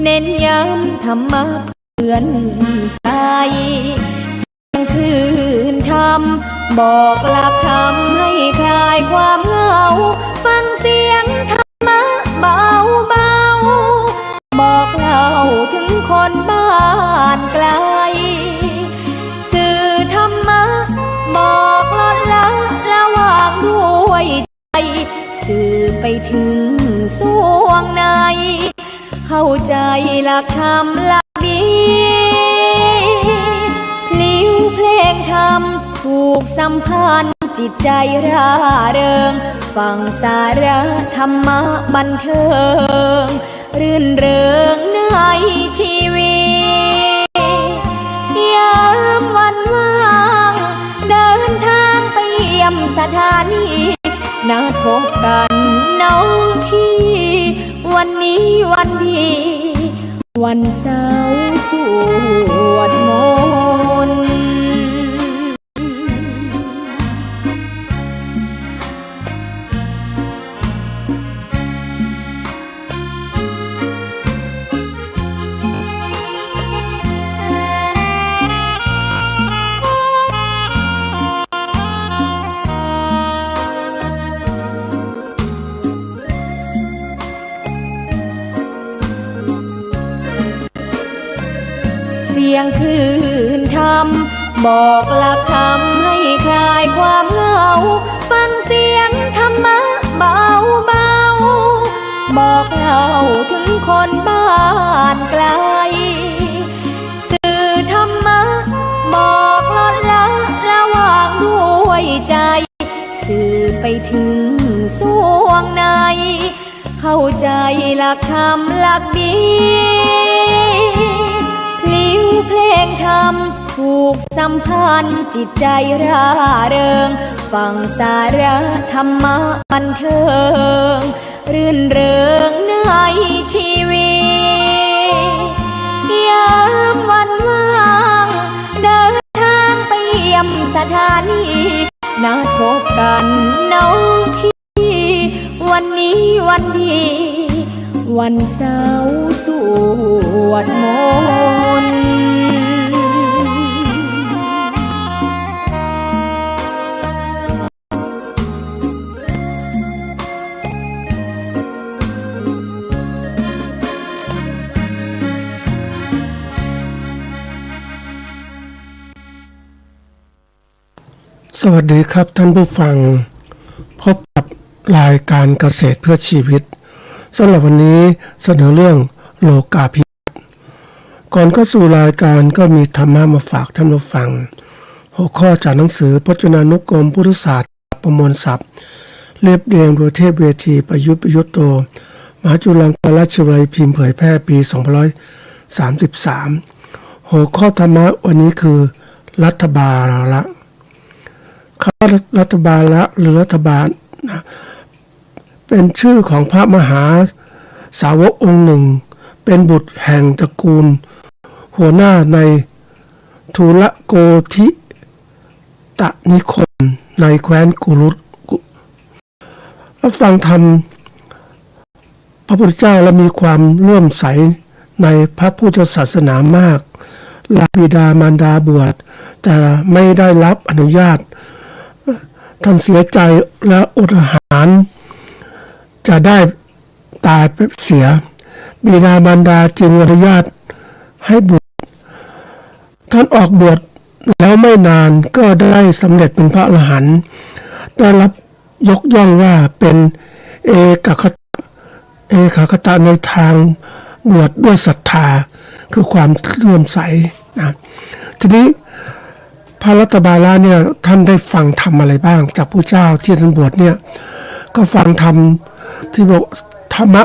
เน้นย้ำธรรมะเพื่อนใจเสียงคลื่นธรรมบอกหลักธรรมให้คลายความเหงาฟังเสียงธรรมะเบาเบาบอกเล่าถึงคนบ้านไกลสื่อธรรมะบอกลดละระหว่างด้วยใจสื่อไปถึงสวงในเข้าใจหลักธรรมหลักดีพลิ้วเพลงธรรมถูกสัมพันธ์จิตใจร่าเริงฟังสาระธรรมะบันเทิงรื่นเริงในชีวิตยามวันว่างเดินทางไปเยี่ยมสถานีนัดพบกันน้องพี่วันนี้วันดีวันเสาร์สวดมนต์เสียงคลื่นธรรมบอกหลักธรรมให้คลายความเหงาฟังเสียงธรรมะเบาเบาบอกเล่าถึงคนบ้านไกลสื่อธรรมะบอกลดละระหว่างด้วยใจสื่อไปถึงสวงในเข้าใจหลักธรรมหลักดีพลิ้วเพลงธรรมถูกสัมพันธ์จิตใจร่าเริงฟังสาระธรรมะบันเทิงรื่นเริงในชีวิตยามวันว่างเดินทางไปเยี่ยมสถานีนัดพบกันน้องพี่วันนี้วันดีวันเสาร์สวดมนต์สวัสดีครับท่านผู้ฟังพบกับรายการเกษตรเพื่อชีวิตสำหรับวันนี้เสนอเรื่องโลกาภิวัตน์ก่อนเข้าสู่รายการก็มีธรรมะมาฝากท่านผู้ฟังหัวข้อจากหนังสือพจนานุกรมพุทธศาสตร์ประมวลศัพท์เรียบเรียงโดยเทพเวทีประยุทธ์ประยุทธ์โตมหาจุฬาลงกรณราชวิทยาลัยพิมพ์เผยแพร่ปี2533หัวข้อธรรมะวันนี้คือรัฐบาลละคำว่ารัฐบาลละหรือรัฐบาลนะเป็นชื่อของพระมหาสาวกองค์หนึ่งเป็นบุตรแห่งตระกูลหัวหน้าในทุลโกธิตนิคมในแคว้นกุรุตรับฟังธรรมพระพุทธเจ้าและมีความเลื่อมใสในพระพุทธศาสนามากลาบิดามารดาบวชแต่ไม่ได้รับอนุญาตท่านเสียใจและอดอาหารจะได้ตายไปเสียบิดามารดาจึงอนุญาตให้บวชท่านออกบวชแล้วไม่นานก็ได้สำเร็จเป็นพระอรหันต์ได้รับยกย่องว่าเป็นเอกคตะในทางบวชด้วยศรัทธาคือความเลื่อมใสนะทีนี้พระรัตบาลเนี่ยท่านได้ฟังธรรมอะไรบ้างจากผู้เจ้าที่ท่านบวชเนี่ยก็ฟังธรรมที่บอกธรรม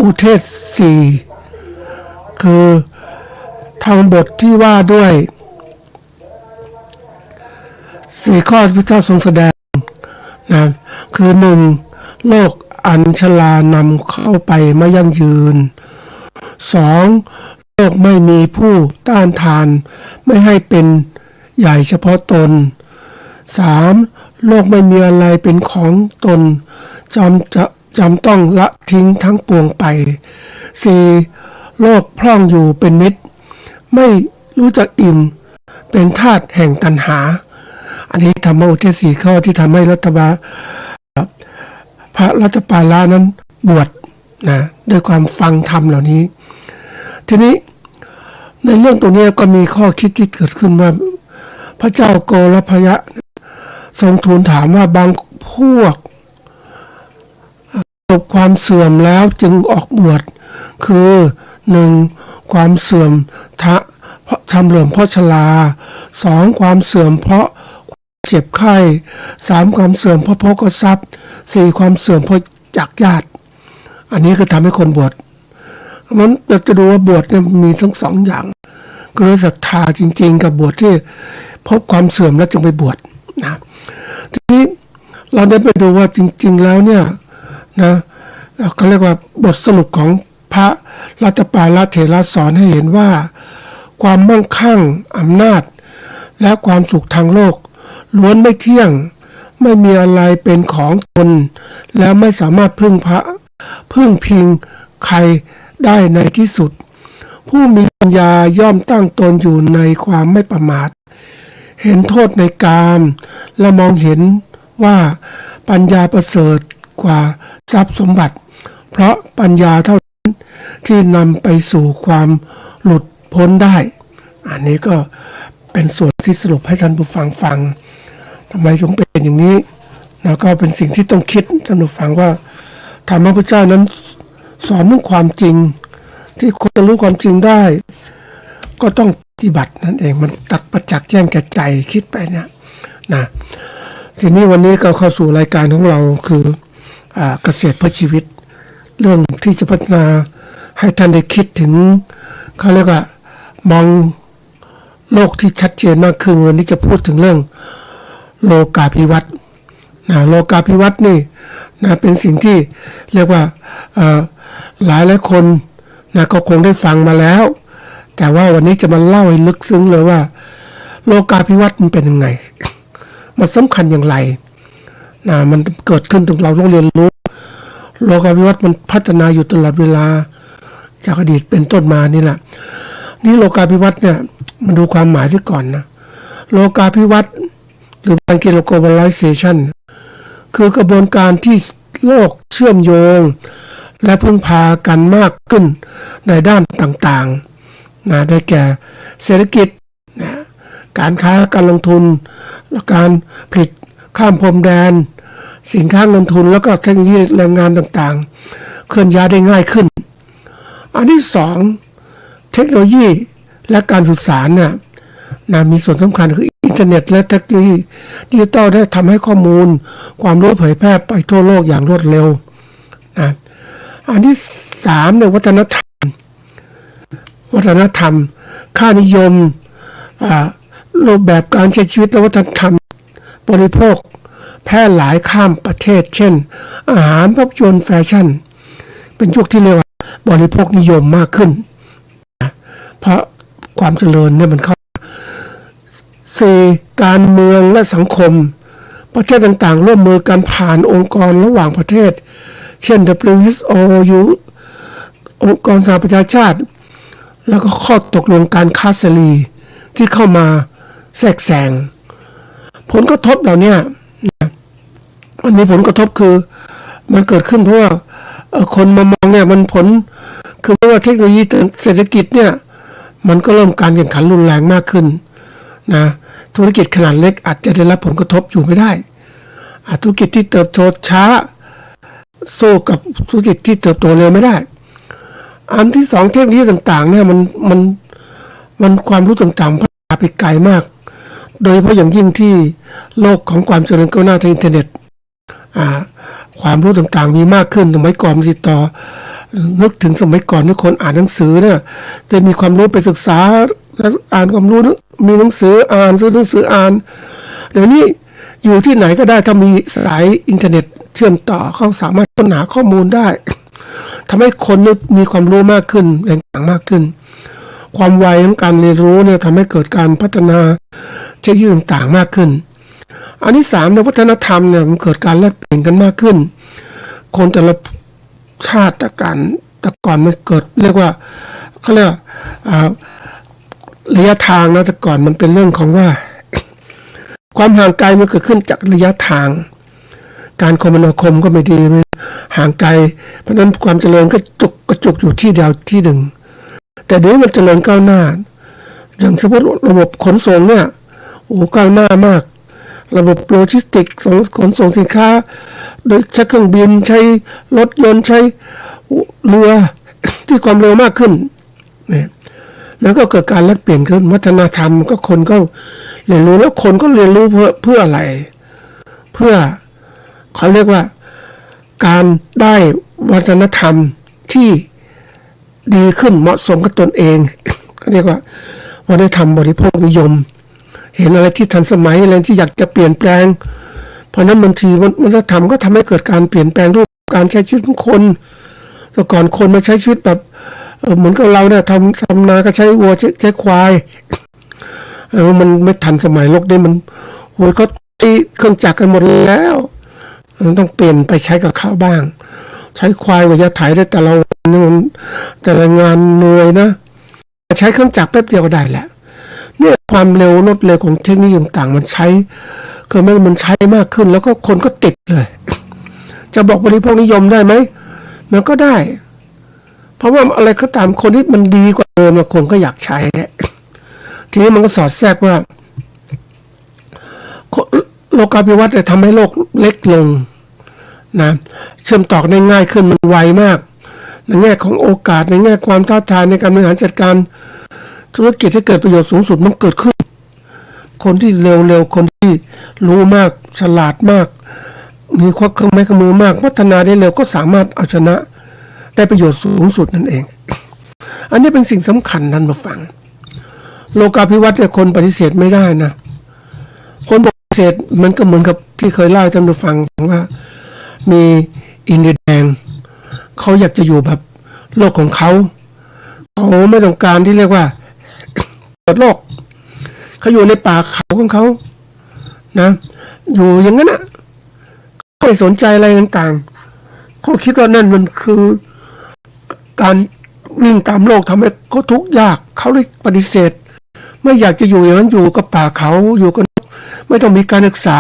อุเทศ4คือธรรมบทที่ว่าด้วย4ข้อที่พระเจ้าทรงแสดงนะคือ 1. โลกอันชรานำเข้าไปไม่ยั่งยืน 2. โลกไม่มีผู้ต้านทานไม่ให้เป็นใหญ่เฉพาะตน 3. โลกไม่มีอะไรเป็นของตนจำต้องละทิ้งทั้งปวงไป 4. โลกพร่องอยู่เป็นนิดไม่รู้จักอิ่มเป็นทาสแห่งตัณหาอันนี้ธรรมอุเทศ4ข้อที่ทำให้พระรัตปาละนั้นบวชนะด้วยความฟังธรรมเหล่านี้ทีนี้ในเรื่องตรงนี้ก็มีข้อคิดที่เกิดขึ้นว่าพระเจ้าโกรพยะทรงทูลถามว่าบางพวกประสบความเสื่อมแล้วจึงออกบวชคือ1ความเสื่อมชำเลือมเพราะชรา2ความเสื่อมเพราะเจ็บไข้3ความเสื่อมเพราะโภคทรัพย์4ความเสื่อมเพราะจากญาติอันนี้คือทำให้คนบวชมันเราจะดูว่าบวชเนี่ยมีทั้ง2อย่างคือศรัทธาจริงๆกับบวชที่พบความเสื่อมแล้วจึงไปบวชนะทีนี้เราได้ไปดูว่าจริงๆแล้วเนี่ยนะเขาเรียกว่าบทสรุปของพระรัตปาละเถระสอนให้เห็นว่าความมั่งคั่งอำนาจและความสุขทางโลกล้วนไม่เที่ยงไม่มีอะไรเป็นของตนและไม่สามารถพึ่งพิงใครได้ในที่สุดผู้มีปัญญาย่อมตั้งตนอยู่ในความไม่ประมาทเห็นโทษในกามและมองเห็นว่าปัญญาประเสริฐกว่าทรัพย์สมบัติเพราะปัญญาเท่านั้นที่นำไปสู่ความหลุดพ้นได้อันนี้ก็เป็นส่วนที่สรุปให้ท่านผู้ฟังทำไมถึงเป็นอย่างนี้แล้วก็เป็นสิ่งที่ต้องคิดท่านผู้ฟังว่าธรรมพระเจ้านั้นสอนเรื่องความจริงที่คนจะรู้ความจริงได้ก็ต้องปฏิบัตินั่นเองมันตัดประจักษ์แจ้งแก่ใจคิดไปเนี่ยนะทีนี้วันนี้ก็เข้าสู่รายการของเราคือเกษตรเพื่อชีวิตเรื่องที่จะพัฒนาให้ท่านได้คิดถึงเขาเรียกว่ามองโลกที่ชัดเจนมากขึ้นวันนี้จะพูดถึงเรื่องโลกาภิวัตน์นะโลกาภิวัตน์นี่นะเป็นสิ่งที่เรียกว่าหลายคนนะก็คงได้ฟังมาแล้วแต่ว่าวันนี้จะมาเล่าให้ลึกซึ้งเลยว่าโลกาภิวัตน์มันเป็นยังไง มันสำคัญอย่างไรนะมันเกิดขึ้นตรงเราต้องเรียนรู้โลกาภิวัตน์มันพัฒนาอยู่ตลอดเวลาจากอดีตเป็นต้นมานี่แหละนี่โลกาภิวัตน์เนี่ยมันดูความหมายที่ก่อนนะโลกาภิวัตน์หรือภาษาอังกฤษ globalization คือกระบวนการที่โลกเชื่อมโยงและพึ่งพากันมากขึ้นในด้านต่างๆนะได้แก่เศรษฐกิจนะการค้าการลงทุนและการผลิตข้ามพรมแดนสินค้าเงินทุนแล้วก็เทคโนโลยีแรงงานต่างๆเคลื่อนย้ายได้ง่ายขึ้นอันที่2เทคโนโลยีและการสื่อสารเนี่ยนะมีส่วนสำคัญคืออินเทอร์เน็ตและเทคโนโลยีดิจิตอลได้ทำให้ข้อมูลความรู้เผยแพร่ไปทั่วโลกอย่างรวดเร็วนะอันที่3เนี่ยวัฒนธรรมค่านิยมรูปแบบการใช้ชีวิตและวัฒนธรรมบริโภคแพร่หลายข้ามประเทศเช่นอาหารภาพยนตร์แฟชั่นเป็นยุคที่เรียกว่าบริโภคนิยมมากขึ้นนะเพราะความเจริญเนี่ยมันเข้า4การเมืองและสังคมประเทศต่างๆร่วมมือกันผ่านองค์กรระหว่างประเทศเช่น WHO องค์กรสหประชาชาติแล้วก็ข้อตกลงการค้าเสรีที่เข้ามาแทรกแซงผลกระทบเหล่านี้มันมีผลกระทบคือมันเกิดขึ้นเพราะว่าคนมามองเนี่ยมันผลคือว่าเทคโนโลยีเศรษฐกิจเนี่ยมันก็เริ่มการแข่งขันรุนแรงมากขึ้นนะธุรกิจขนาดเล็กอาจจะได้รับผลกระทบอยู่ไม่ได้ธุรกิจที่เติบโตช้าสู้กับธุรกิจที่เติบโตเร็วไม่ได้อันที่2เทคโนโลยีต่างๆเนี่ยมันความรู้ต่างๆพัฒนาไปไกลมากโดยเฉพาะอย่างยิ่งที่โลกของความเจริญก้าวหน้าทางอินเทอร์เน็ตความรู้ต่างๆมีมากขึ้นสมัยก่อนติดต่อนึกถึงสมัยก่อนที่คนอ่านหนังสือเนี่ยได้มีความรู้ไปศึกษาและอ่านความรู้มีหนังสืออ่านซื้อหนังสืออ่านเดี๋ยวนี้อยู่ที่ไหนก็ได้ถ้ามีสายอินเทอร์เน็ตเชื่อมต่อเขาสามารถค้นหาข้อมูลได้ทำให้คนมีความรู้มากขึ้นแรงต่างมากขึ้นความไวของการเรียนรู้เนี่ยทำให้เกิดการพัฒนาเทคโนโลยีต่างๆมากขึ้นอันที่3ในวัฒนธรรมเนี่ยมันเกิดการแลกเปลี่ยนกันมากขึ้นคนแต่ละชาติแต่ก่อนมันเกิดเรียกว่า เขาเรียกระยะทางนะแต่ก่อนมันเป็นเรื่องของว่า ความห่างไกลมันเกิดขึ้นจากระยะทาง การคมนาคมก็ไม่ดีห่างไกลเพราะนั้นความเจริญก็กระจุกอยู่ที่เดียวที่หนึ่งแต่เดี๋ยวมันเจริญก้าวหน้าอย่างสมมติระบบขนส่งเนี่ยโอ้ก้าวหน้ามากระบบโลจิสติกส์ขนส่งสินค้าโดยใช้เครื่องบินใช้รถยนต์ใช้เรือที่ความเร็วมากขึ้นเนี่ยแล้วก็เกิดการแลกเปลี่ยนขึ้นวัฒนธรรมก็คนก็เรียนรู้แล้วคนก็เรียนรู้เพื่ออะไรเพื่อเขาเรียกว่าการได้วัฒนธรรมที่ดีขึ้นเหมาะสมกับตนเองเขาเรียกว่าวัฒนธรรมบริโภคนิยมเห็นอะไรที่ทันสมัยอะไรที่อยากจะเปลี่ยนแปลงเพราะนั้นบางทีวัฒนธรรมก็ทำให้เกิดการเปลี่ยนแปลงรูปการใช้ชีวิตของคนแต่ก่อนคนมาใช้ชีวิตแบบเหมือนกับเราเนี่ยทำนาก็ใช้วัวใช้ควายมันไม่ทันสมัยโลกนี้มันโอ้ยเขาตีเครื่องจักรกันหมดแล้วมันต้องเปลี่ยนไปใช้กับข้าวบ้างใช้ควายกว่าจะไถได้แต่ละวันมันแต่ละงานเหนื่อยนะใช้เครื่องจักรแป๊บเดียวก็ได้แหละเนี่ยความเร็วรวดเร็วของเทคโนโลยีต่างๆมันใช้คือมันใช้มากขึ้นแล้วก็คนก็ติดเลยจะบอกบริโภคนิยมได้ไหมมันก็ได้เพราะว่าอะไรก็ตามคนที่มันดีกว่าเดิมคนก็อยากใช้ทีนี้มันก็สอดแทรกว่าโลกาภิวัตน์ทำให้โลกเล็กลงนะเชื่อมต่อได้ง่ายขึ้นมันไวมากในแง่ของโอกาสในแง่ความท้าทายในการบริหารจัดการธุรกิจที่เกิดประโยชน์สูงสุดมันเกิดขึ้นคนที่เร็วๆคนที่รู้มากฉลาดมากมีเครื่องไม้เครื่องมือมากพัฒนาได้เร็วก็สามารถเอาชนะได้ประโยชน์สูงสุดนั่นเองอันนี้เป็นสิ่งสำคัญท่านผู้ฟังโลกาภิวัตน์เนี่ยคนปฏิเสธไม่ได้นะคนปฏิเสธมันก็เหมือนกับที่เคยเล่าให้ท่านผู้ฟังว่ามีอินเดียแดงเขาอยากจะอยู่แบบโลกของเขาไม่ต้องการที่เรียกว่าเปิดโลกเขาอยู่ในป่าเขาของเขานะอยู่อย่างนั้นนะไม่สนใจอะไรต่างๆเขาคิดว่านั่นมันคือการวิ่งตามโลกทำให้เขาทุกข์ยากเขาเลยปฏิเสธไม่อยากจะอยู่อย่างนั้นอยู่กับป่าเขาอยู่กันไม่ต้องมีการศึกษา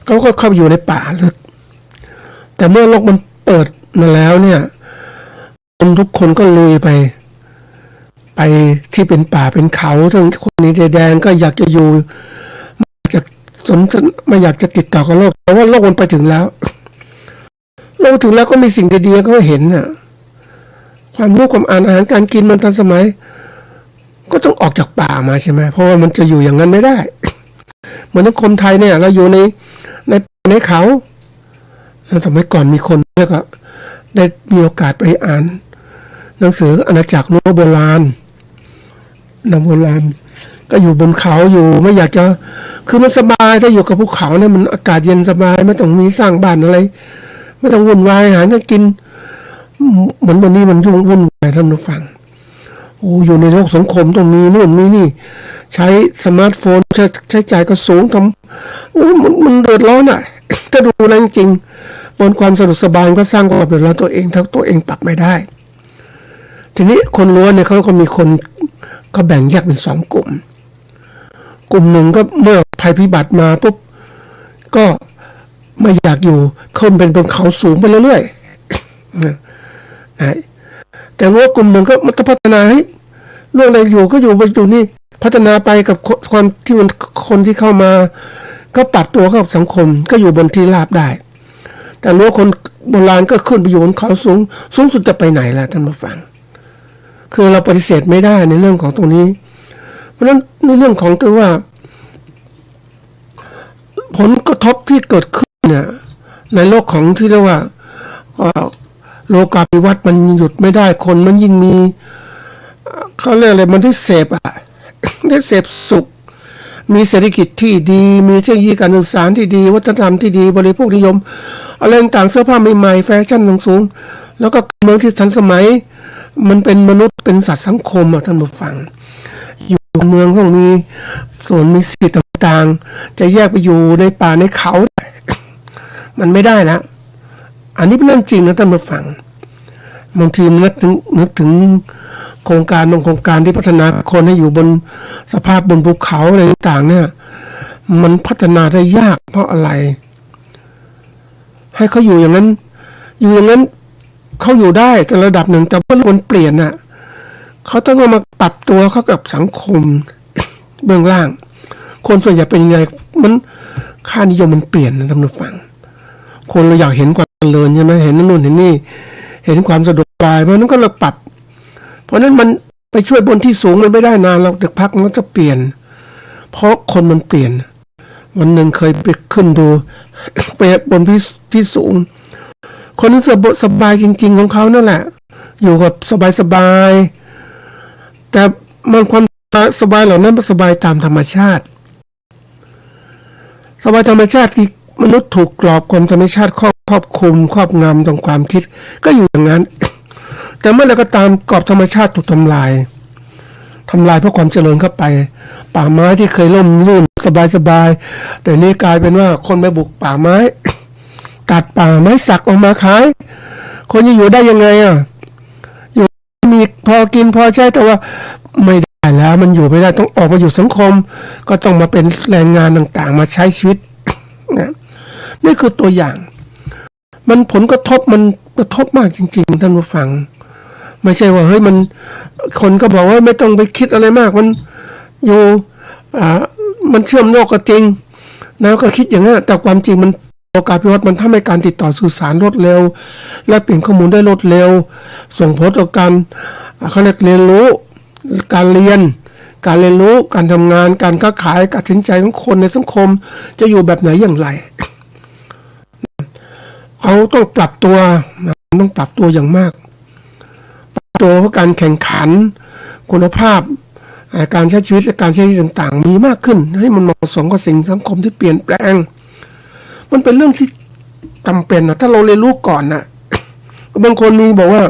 เขาก็เข้าไปอยู่ในป่าเลยแต่เมื่อโลกมันเปิดมาแล้วเนี่ยคนทุกคนก็ลุยไปที่เป็นป่าเป็นเขาทั้งคนนี้แดงก็อยากจะอยู่ไม่อยากจะติดต่อกับโลกเพราะว่าโลกมันไปถึงแล้วโลกถึงแล้วก็มีสิ่งดีๆก็เห็นน่ะความรู้ความอ่านอาหารการกินมันทันสมัยก็ต้องออกจากป่ามาใช่ไหมเพราะว่ามันจะอยู่อย่างนั้นไม่ได้เหมือนคนไทยเนี่ยเราอยู่ในเขาสมัยก่อนมีคนแล้วก็ได้มีโอกาสไปอ่านหนังสืออาณาจักรโบราณก็อยู่บนเขาอยู่ไม่อยากจะคือมันสบายถ้าอยู่กับภูเขาเนี่ยมันอากาศเย็นสบายไม่ต้องมีสร้างบ้านอะไรไม่ต้องวุ่นวายหาเงินกินเหมือนวันนี้มันยุ่งวุ่นวายท่านผู้ฟังโอ้อยู่ในโลกสังคมต้องมีนู่นมีนี่ใช้สมาร์ทโฟนใช้จ่ายก็สูงทำโอ้มันเดือดร้อนอ่ะถ้าดูแล้วจริงบนความสะดวกสบายก็สร้างความเดือดร้อนตัวเองถ้าตัวเองปรับไม่ได้ทีนี้คนล้วนเนี่ยเขาก็มีคนก็แบ่งแยกเป็น2 กลุ่มหนึ่งก็เมื่อภัยพิบัติมาปุ๊บก็ไม่อยากอยู่ขึ้นเป็นบนเขาสูงไปเรื่อยๆนะแต่ว่ากลุ่มหนึ่งก็มันพัฒนาให้เรื่องอะไรอยู่ก็อยู่ไปอยู่นี่พัฒนาไปกับความที่มันคนที่เข้ามาก็ปรับตัวเข้ากับสังคมก็อยู่บนที่ราบได้แต่รู้คนโบราณก็ขึ้นไปอยู่บนเขาสูงสุดจะไปไหนล่ะท่านผู้ฟังคือเราปฏิเสธไม่ได้ในเรื่องของตรงนี้เพราะฉะนั้นในเรื่องของตัวว่าผลกระทบที่เกิดขึ้นเนี่ยในโลกของที่เรียกว่าโลกาภิวัตน์มันหยุดไม่ได้คนมันยิ่งมีเขาเรียกอะไรมันได้เสพได้เสพสุขมีเศรษฐกิจที่ดีมีเทคโนโลยีการศึกษาที่ดีวัฒนธรรมที่ดีบริโภคนิยมอะไรต่างเสื้อผ้าใหม่ๆแฟชั่นสูงแล้วก็เมืองที่ทันสมัยมันเป็นมนุษย์เป็นสัตว์สังคมท่านผู้ฟังอยู่เมืองต้องมีส่วนมีสิทธิ์ต่างๆจะแยกไปอยู่ในป่าในเขามันไม่ได้นะอันนี้เป็นเรื่องจริงนะท่านผู้ฟัง บางทีนึกถึงโครงการที่พัฒนาคนให้อยู่บนสภาพบนภูเขาอะไรต่างๆเนี่ยมันพัฒนาได้ยากเพราะอะไรให้เขาอยู่อย่างนั้นเขาอยู่ได้แต่ระดับหนึ่งแต่เมื่อมันเปลี่ยนน่ะเขาต้องมาปรับตัวเข้ากับสังคม เบื้องล่างคนส่วนใหญ่เป็นยังไงมันค่านิยมมันเปลี่ยนนะท่านผู้ฟังคนเราอยากเห็นความเจริญใช่ไหมเห็นนู่นเห็นนี่เห็นความสะดวกสบายเพราะนั้นก็เราปรับเพราะนั้นมันไปช่วยบนที่สูงมันไม่ได้นานเราเด็กพักมันจะเปลี่ยนเพราะคนมันเปลี่ยนวันหนึ่งเคยไปขึ้นดู ไปบนที่สูงคนนี้สบายจริงๆของเขานั่นแหละอยู่กับสบายแต่มันความสบายเหล่านั้นมันสบายตามธรรมชาติสบายธรรมชาติที่มนุษย์ถูกกรอบความธรรมชาติครอบคลุมครอบงำตรงความคิดก็อยู่อย่างนั้น แต่เมื่อไรก็ตามกรอบธรรมชาติถูกทำลายเพราะความเจริญเข้าไปป่าไม้ที่เคยร่มรื่นสบายเดี๋ยวนี้กลายเป็นว่าคนไปบุกป่าไม้ ตัดป่าไม้สักออกมาขายคนจะอยู่ได้ยังไงอ่ะอยู่มีพอกินพอใช้แต่ว่าไม่ได้แล้วมันอยู่ไม่ได้ต้องออกมาอยู่สังคมก็ต้องมาเป็นแรงงานต่างๆมาใช้ชีวิต นะนี่คือตัวอย่างมันผลกระทบมันกระทบมากจริงๆท่านผู้ฟังไม่ใช่ว่าเฮ้ยมันคนก็บอกว่าไม่ต้องไปคิดอะไรมากมันอยู่มันเชื่อมโยงก็จริงนะก็คิดอย่างนั้นแต่ความจริงมันโอกาสพิวัตรมันทำให้การติดต่อสื่อสารรวดเร็วและเปลี่ยนข้อมูลได้รวดเร็วส่งผลต่อการเขาเรียกเรียนรู้การเรียนรู้การทำงานการค้าขายการตัดสินใจของคนในสังคมจะอยู่แบบไหนอย่างไรเขาต้องปรับตัวอย่างมากปรับตัวเพราะการแข่งขันคุณภาพการใช้ชีวิตและการใช้ชีวิตต่างๆมีมากขึ้นให้มันเหมาะสมกับสิ่งสังคมที่เปลี่ยนแปลงมันเป็นเรื่องที่จำเป็นนะถ้าเราเรียนรู้ก่อนนะบางคนมีบอกว่า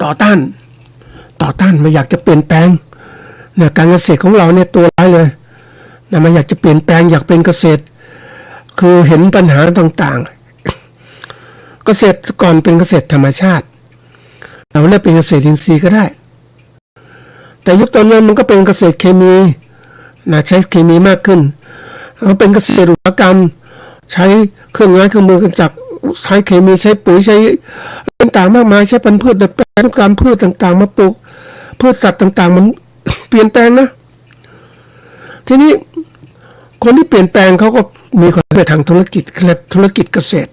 ต่อต้านไม่อยากจะเปลี่ยนแปลงเนี่ยการเกษตรของเราเนี่ยตัวร้ายเลยนะไม่อยากจะเปลี่ยนแปลงอยากเป็นเกษตรคือเห็นปัญหาต่างๆเกษตรก่อนเป็นเกษตรธรรมชาติเราเรียกเป็นเกษตรอินทรีย์ก็ได้แต่ยุคตอนนี้มันก็เป็นเกษตรเคมีนะใช้เคมีมากขึ้นเป็นเกษตรอุตสาหกรรมใช้เครื่องมือกันจากใช้เคมีใช้ปุ๋ยใช้ต่างๆมากมายใช้พันธุ์พืชแปรรูปการพืชต่างๆมาปลูกพืชสัตว์ต่างๆมันเปลี่ยนแปลงนะทีนี้คนที่เปลี่ยนแปลงเขาก็มีความไปทางธุรกิจเกษตร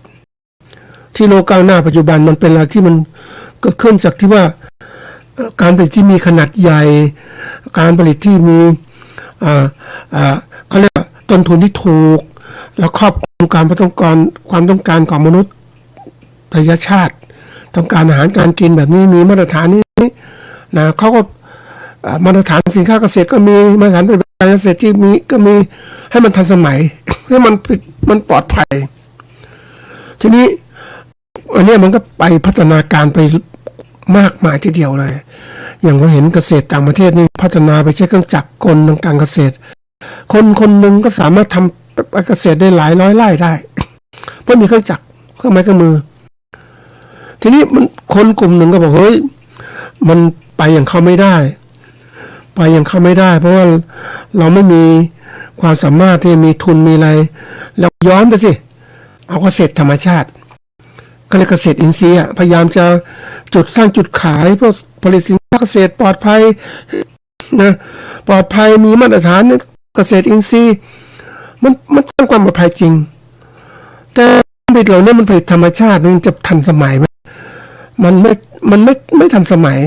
ที่โลกก้าวหน้าปัจจุบันมันเป็นอะไรที่มันเกิดขึ้นจากที่ว่าการผลิตที่มีขนาดใหญ่การผลิตที่มีเขาเรียกต้นทุนที่ถูกแล้วครอบคลุมความต้องการของมนุษยชาติต้องการอาหารการกินแบบนี้มีมาตรฐานนี้นะเขาก็มาตรฐานสินค้าเกษตรก็มีมาตรฐานเป็นการเกษตรที่มีก็มีให้มันทันสมัยให้มันปลอดภัยทีนี้อันนี้มันก็ไปพัฒนาการไปมากมายทีเดียวเลยอย่างเราเห็นเกษตรต่างประเทศนี่พัฒนาไปใช้เครื่องจักรกลทางการเกษตรคนหนึ่งก็สามารถทำเกษตรได้หลายร้อยไร่ได้เพราะมีเครื่องจักรเครื่องไม้เครื่องมือทีนี้มันคนกลุ่มหนึ่งก็บอกเฮ้ยมันไปอย่างเขาไม่ได้เพราะว่าเราไม่มีความสามารถที่มีทุนมีอะไรเราย้อนไปสิเอาเกษตรธรรมชาติก็เรียกเกษตรอินทรีย์พยายามจะสร้างจุดขายเพื่อผลิตสินค้าเกษตรปลอดภัยนะปลอดภัยมีมาตรฐานเกษตรอินทรีย์มันสร้างความปลอดภัยจริงแต่ผลิตเหล่านี้มันผลิตธรรมชาติมันจะทันสมัยไหมมันไม่ทันสมัย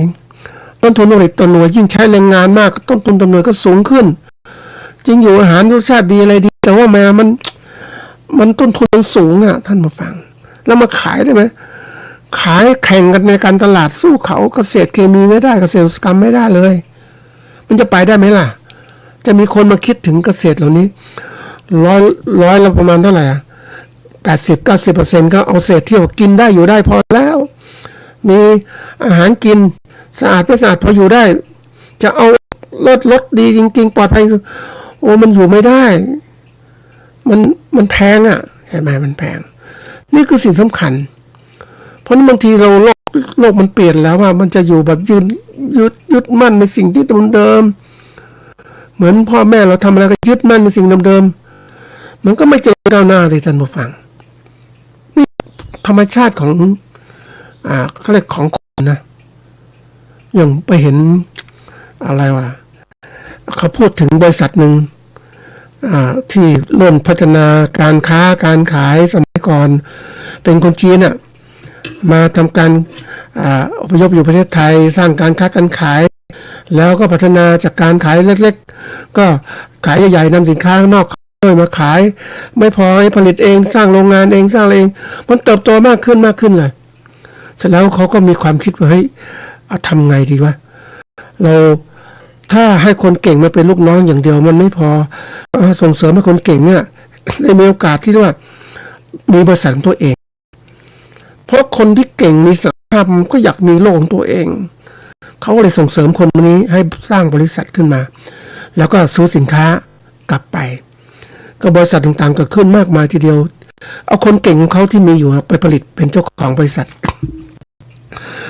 ต้นทุนผลิตต่อหน่วยยิ่งใช้แรงงานมากต้นทุนต่อหน่วยก็สูงขึ้นจริงอยู่อาหารรสชาติดีอะไรดีแต่ว่ามันต้นทุนมันสูงอ่ะท่านผู้ฟังแล้วมาขายได้ไหมขายแข่งกันในการตลาดสู้เขาเกษตรเคมีไม่ได้เกษตรอุตสาหกรรมไม่ได้เลยมันจะไปได้ไหมล่ะจะมีคนมาคิดถึงเกษตรเหล่านี้ร้อยละประมาณเท่าไหร่80-90%ก็เอาเศษเที่ยวกินได้อยู่ได้พอแล้วมีอาหารกินสะอาดไม่สะอาดพออยู่ได้จะเอารถดีจริงๆปลอดภัยมันอยู่ไม่ได้มันแพงอ่ะใช่ไหมมันแพงนี่คือสิ่งสำคัญพ ราะนั้นบางทีเราโลกมันเปลี่ยนแล้วว่ามันจะอยู่แบบยึดมั่นในสิ่งที่เดิมๆเหมือนพ่อแม่เราทำอะไรก็ยึดมั่นในสิ่งเดิมๆมันก็ไม่เจริญก้าวหน้าเลยท่านผู้ฟังนี่ธรรมชาติของเขาเรียกของคนนะอย่างไปเห็นอะไรวะเขาพูดถึงบริษัทหนึ่งที่เริ่มพัฒนาการค้าการขายสมัยก่อนเป็นคนจีนน่ะมาทำการอพยพอยู่ประเทศไทยสร้างการค้าการขายแล้วก็พัฒนาจากการขายเล็กๆก็ขายใหญ่ๆนำสินค้าข้างนอกด้วยมาขายไม่พอให้ผลิตเองสร้างโรงงานเองสร้างอะไรเองมันเติบโตมากขึ้นเลยเสร็จแล้วเขาก็มีความคิดว่าเฮ้ยทำไงดีวะเราถ้าให้คนเก่งมาเป็นลูกน้องอย่างเดียวมันไม่พอส่งเสริมให้คนเก่งเนี่ยได้มีโอกาสที่ว่ามีบริษัทของตัวเองเพราะคนที่เก่งมีศักยภาพก็อยากมีโลกของตัวเองเขาก็เลยส่งเสริมคนนี้ให้สร้างบริษัทขึ้นมาแล้วก็ซื้อสินค้ากลับไปก็บริษัทต่างๆเกิดขึ้นมากมายทีเดียวเอาคนเก่งของเขาที่มีอยู่ไปผลิตเป็นเจ้าของบริษัท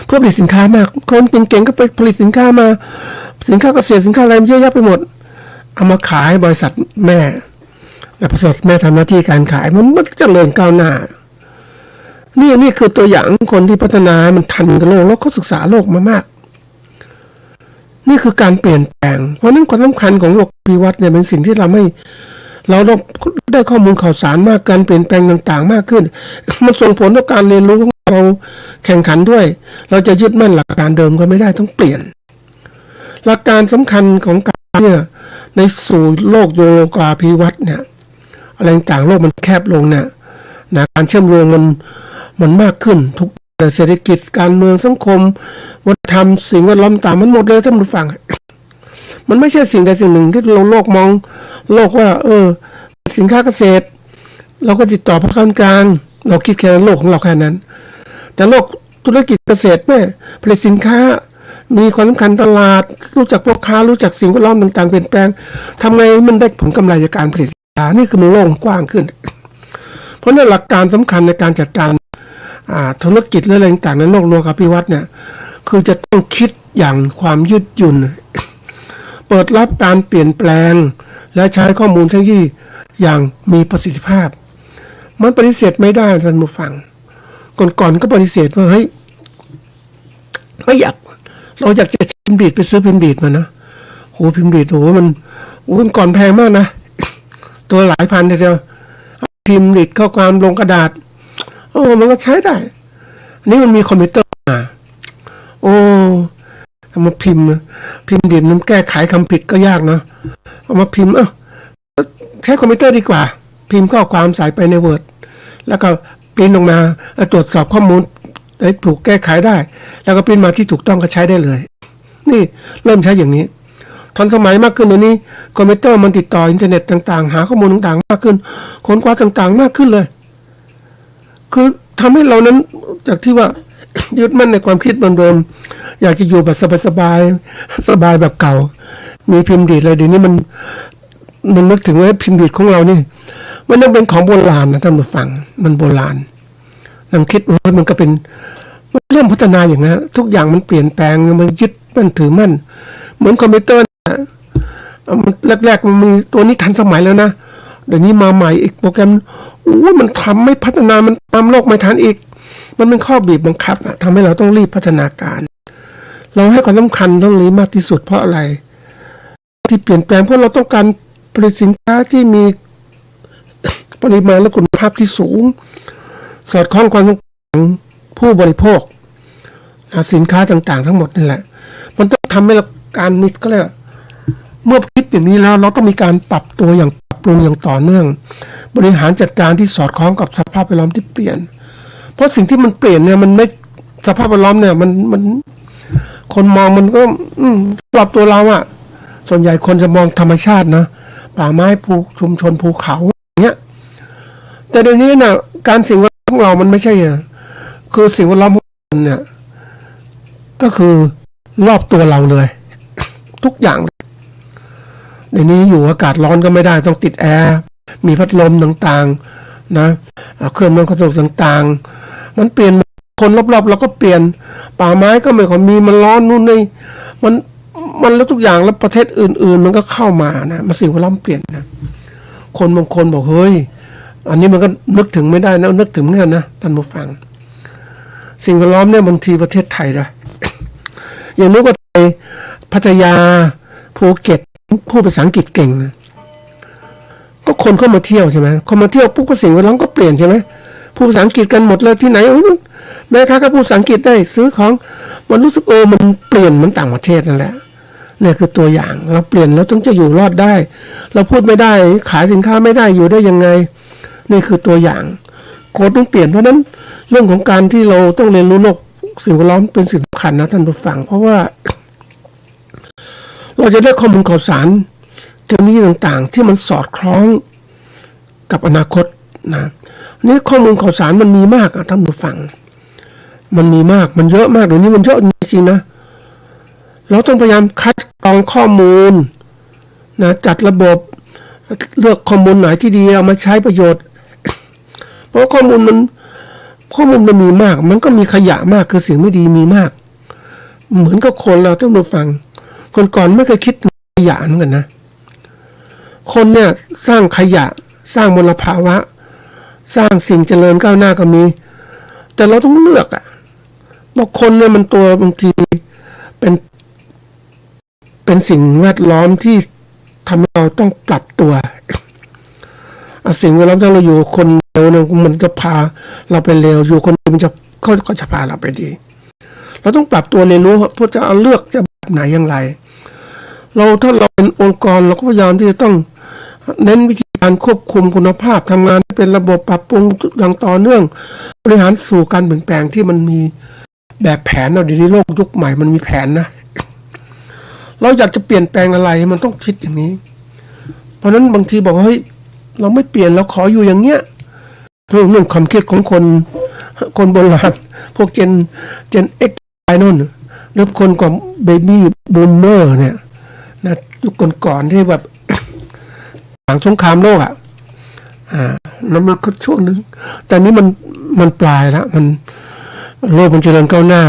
เพื่อผลิตสินค้ามากคนเก่งๆก็ไปผลิตสินค้ามาสินค้าเกษตรสินค้าอะไรเยอะแยะไปหมดเอามาขายบริษัทแม่และบริษัทแม่ทำหน้าที่การขายมันเจริญก้าวหน้านี่คือตัวอย่างคนที่พัฒนามันทันกับโลกแล้วเขาศึกษาโลกมามากนี่คือการเปลี่ยนแปลงเพราะนั้นความสำคัญของโลกภิวัตน์เนี่ยเป็นสิ่งที่เราต้องได้ข้อมูลข่าวสารมากการเปลี่ยนแปลงต่างๆมากขึ้นมันส่งผลต่อการเรียนรู้ของเราแข่งขันด้วยเราจะยึดมั่นหลักการเดิมก็ไม่ได้ต้องเปลี่ยนหลักการสำคัญของการเนี่ยในสู่โลกโลกาภิวัตน์เนี่ยอะไรต่างๆโลกมันแคบลงเนี่ยนะการเชื่อมโยงมันมากขึ้นทุกเศรษฐกิจการเมืองสังคมวัฒนธรรมสิ่งแวดล้อมต่างมันหมดเลยท่านผู้ฟังมันไม่ใช่สิ่งใดสิ่งหนึ่งที่โลกมองโลกว่าสินค้าเกษตรเราก็ติดต่อภาคกลางเราคิดแค่โลกของเราแค่นั้นแต่โลกธุรกิจเกษตรเนี่ยผลิตสินค้ามีความสำคัญตลาดรู้จักพ่อค้ารู้จักสิ่งแวดล้อมต่างๆเปลี่ยนแปลงทำไงมันได้ผลกำไรจากการผลิตสินค้านี่คือมันโลกกว้างขึ้นเพราะนั่นหลักการสำคัญในการจัดการธุรกิจและอะไรต่างๆในโลกโลกาภิวัตน์เนี่ยคือจะต้องคิดอย่างความยืดหยุ่นเปิดรับการเปลี่ยนแปลงและใช้ข้อมูลเทคโนโลยีอย่างมีประสิทธิภาพมันปฏิเสธไม่ได้ท่านผู้ฟังก่อนก็ปฏิเสธว่าเฮ้ยไม่อยากเราอยากจะพิมพ์ดีดไปซื้อพิมพ์ดีดมานะโหพิมพ์ดีดโหมันก่อนแพงมากนะตัวหลายพันทีเดียวพิมพ์ดีดข้อความลงกระดาษมันก็ใช้ได้นี่มันมีคอมพิวเตอร์มาทำมาพิมพ์ดีดมันแก้ไขคำผิดก็ยากนะเอามาพิมพ์ใช้คอมพิวเตอร์ดีกว่าพิมพ์ข้อความใส่ไปใน Word แล้วก็ปริ้นออกมาตรวจสอบข้อมูลได้ถูกแก้ไขได้แล้วก็ปริ้นมาที่ถูกต้องก็ใช้ได้เลยนี่เริ่มใช้อย่างนี้ทันสมัยมากขึ้นเดี๋ยวนี้คอมพิวเตอร์มันติดต่ออินเทอร์เน็ตต่างๆหาข้อมูลต่างๆมากขึ้นค้นคว้าต่างๆมากขึ้นเลยคือทำให้เรานั้นจากที่ว่า ยึดมั่นในความคิดเดิมๆอยากจะอยู่แบบสบายแบบเก่ามีพิมพ์ดีดเลยเดี๋ยวนี้มันนึกถึงว่าพิมพ์ดีดของเรานี่มันต้องเป็นของโบราณนะท่านผู้ฟังมันโบราณนั่งคิดว่ามันก็เป็นมันเริ่มพัฒนาอย่างนั้นทุกอย่างมันเปลี่ยนแปลงมันยึดมั่นถือมั่นเหมือนคอมพิวเตอร์มันแรกๆมันมีตัวนี้ทันสมัยแล้วนะเดี๋ยวนี้มาใหม่อีกโปรแกรมมันทำไม่พัฒนามันตามโลกไม่ทันอีกมันเป็นข้อบีบบังคับทำให้เราต้องรีบพัฒนาการเราให้ความสำคัญเรื่องนี้มากที่สุดเพราะอะไรที่เปลี่ยนแปลงเพราะเราต้องการผลิตสินค้าที่มีปริมาณและคุณภาพที่สูงสอดคล้องความต้องการของผู้บริโภคสินค้าต่างๆทั้งหมดนี่แหละมันต้องทำให้เราการนี้ก็เลยเมื่อคิดอย่างนี้แล้วเราต้องมีการปรับตัวอย่างปรับปรุงอย่างต่อเนื่องบริหารจัดการที่สอดคล้องกับสภาพแวดล้อมที่เปลี่ยนเพราะสิ่งที่มันเปลี่ยนเนี่ยมันไม่สภาพแวดล้อมเนี่ยมันคนมองมันก็รอบตัวเราอะส่วนใหญ่คนจะมองธรรมชาตินะป่าไม้ภูชุมชนภูเขาอย่างเงี้ยแต่เดี๋ยวนี้นะการสิ่งแวดล้อมของเรามันไม่ใช่คือสิ่งแวดล้อมเนี่ยก็คือรอบตัวเราเลยทุกอย่างเดี๋ยวนี้อยู่อากาศร้อนก็ไม่ได้ต้องติดแอร์มีพัดลมต่างๆนะเครื่องมือขนส่งต่างๆมันเปลี่ยน คนรอบๆเราก็เปลี่ยนป่าไม้ก็ไม่ค่อยมีมันร้อนนู่นนี่มันแล้วทุกอย่างแล้วประเทศอื่นๆมันก็เข้ามานะมันสิ่งแวดล้อมเปลี่ยนนะคนบางคนบอกเฮ้ยอันนี้มันก็นึกถึงไม่ได้นะนึกถึงเหมือนกันนะท่านผู้ฟังสิ่งแวดล้อมเนี่ยบางทีประเทศไทยนะ อย่างนู้นก็ไปพัทยาภูเก็ตพูดภาษาอังกฤษเก่งนะก็คนเข้ามาเที่ยวใช่ไหมคนมาเที่ยวปุ๊บก็สิ่งแวดล้อมก็เปลี่ยนใช่ไหมพูดภาษาอังกฤษกันหมดเลยที่ไหนแม่ค้าก็พูดภาษาอังกฤษได้ซื้อของมันรู้สึกมันเปลี่ยนเหมือนต่างประเทศนั่นแหละเนี่ยคือตัวอย่างเราเปลี่ยนแล้วต้องจะอยู่รอดได้ เราพูดไม่ได้ขายสินค้าไม่ได้อยู่ได้ยังไงนี่คือตัวอย่างโค้ดต้องเปลี่ยนเพราะนั้นเรื่องของการที่เราต้องเรียนรู้โลกสิ่งแวดล้อมเป็นสิ่งสำคัญนะท่านผู้ฟังเพราะว่าเราจะได้ข้อมูลข่าวสารเทคโนโลยีต่างๆที่มันสอดคล้องกับอนาคตนะนี่ข้อมูลข่าวสารมันมีมากท่านผู้ฟังมันมีมากมันเยอะมากเดี๋ยวนี้มันเยอะจริงๆนะเราต้องพยายามคัดกรองข้อมูลนะจัดระบบเลือกข้อมูลไหนที่ดีเอามาใช้ประโยชน์เพราะข้อมูลมันมีมากมันก็มีขยะมากคือสิ่งไม่ดีมีมากเหมือนกับคนเราต้องฟังคนก่อนไม่เคยคิดถึงขยะเหมือนกันนะคนเนี่ยสร้างขยะสร้างมลภาวะสร้างสิ่งเจริญก้าวหน้าก็มีแต่เราต้องเลือกบางคนเนี่ยมันตัวบางทีเป็นสิ่งแวดล้อมที่ทำให้เราต้องปรับตัวสิ่งแวดล้อมที่เราอยู่คนเร็วเนี่ยมันจะพาเราไปเร็วอยู่คนมันจะเขาจะพาเราไปดีเราต้องปรับตัวเรียนรู้เพื่อจะเอาเลือกจะแบบไหนอย่างไรถ้าเราเป็นองค์กรเราก็พยายามที่จะต้องเน้นวิธีการควบคุมคุณภาพทำงานเป็นระบบปรับปรุงอย่างต่อเนื่องบริหารสู่การเปลี่ยนแปลงที่มันมีแบบแผนเราในโลกยุคใหม่มันมีแผนนะเราอยากจะเปลี่ยนแปลงอะไรมันต้องคิดอย่างนี้เพราะนั้นบางทีบอกว่าเฮ้ยเราไม่เปลี่ยนเราขออยู่อย่างเงี้ยเรื่องความคิดของคนโบราณพวกเจนเอ็กซ์ไอนู่นหรือคนกว่าเบบี้บูมเมอร์เนี่ยนะยุคก่อนๆที่แบบหลังสงครามโลกแล้วมันก็ช่วงนึงแต่นี้มันปลายแล้วมันโลกมันเจริญก้าวหน้า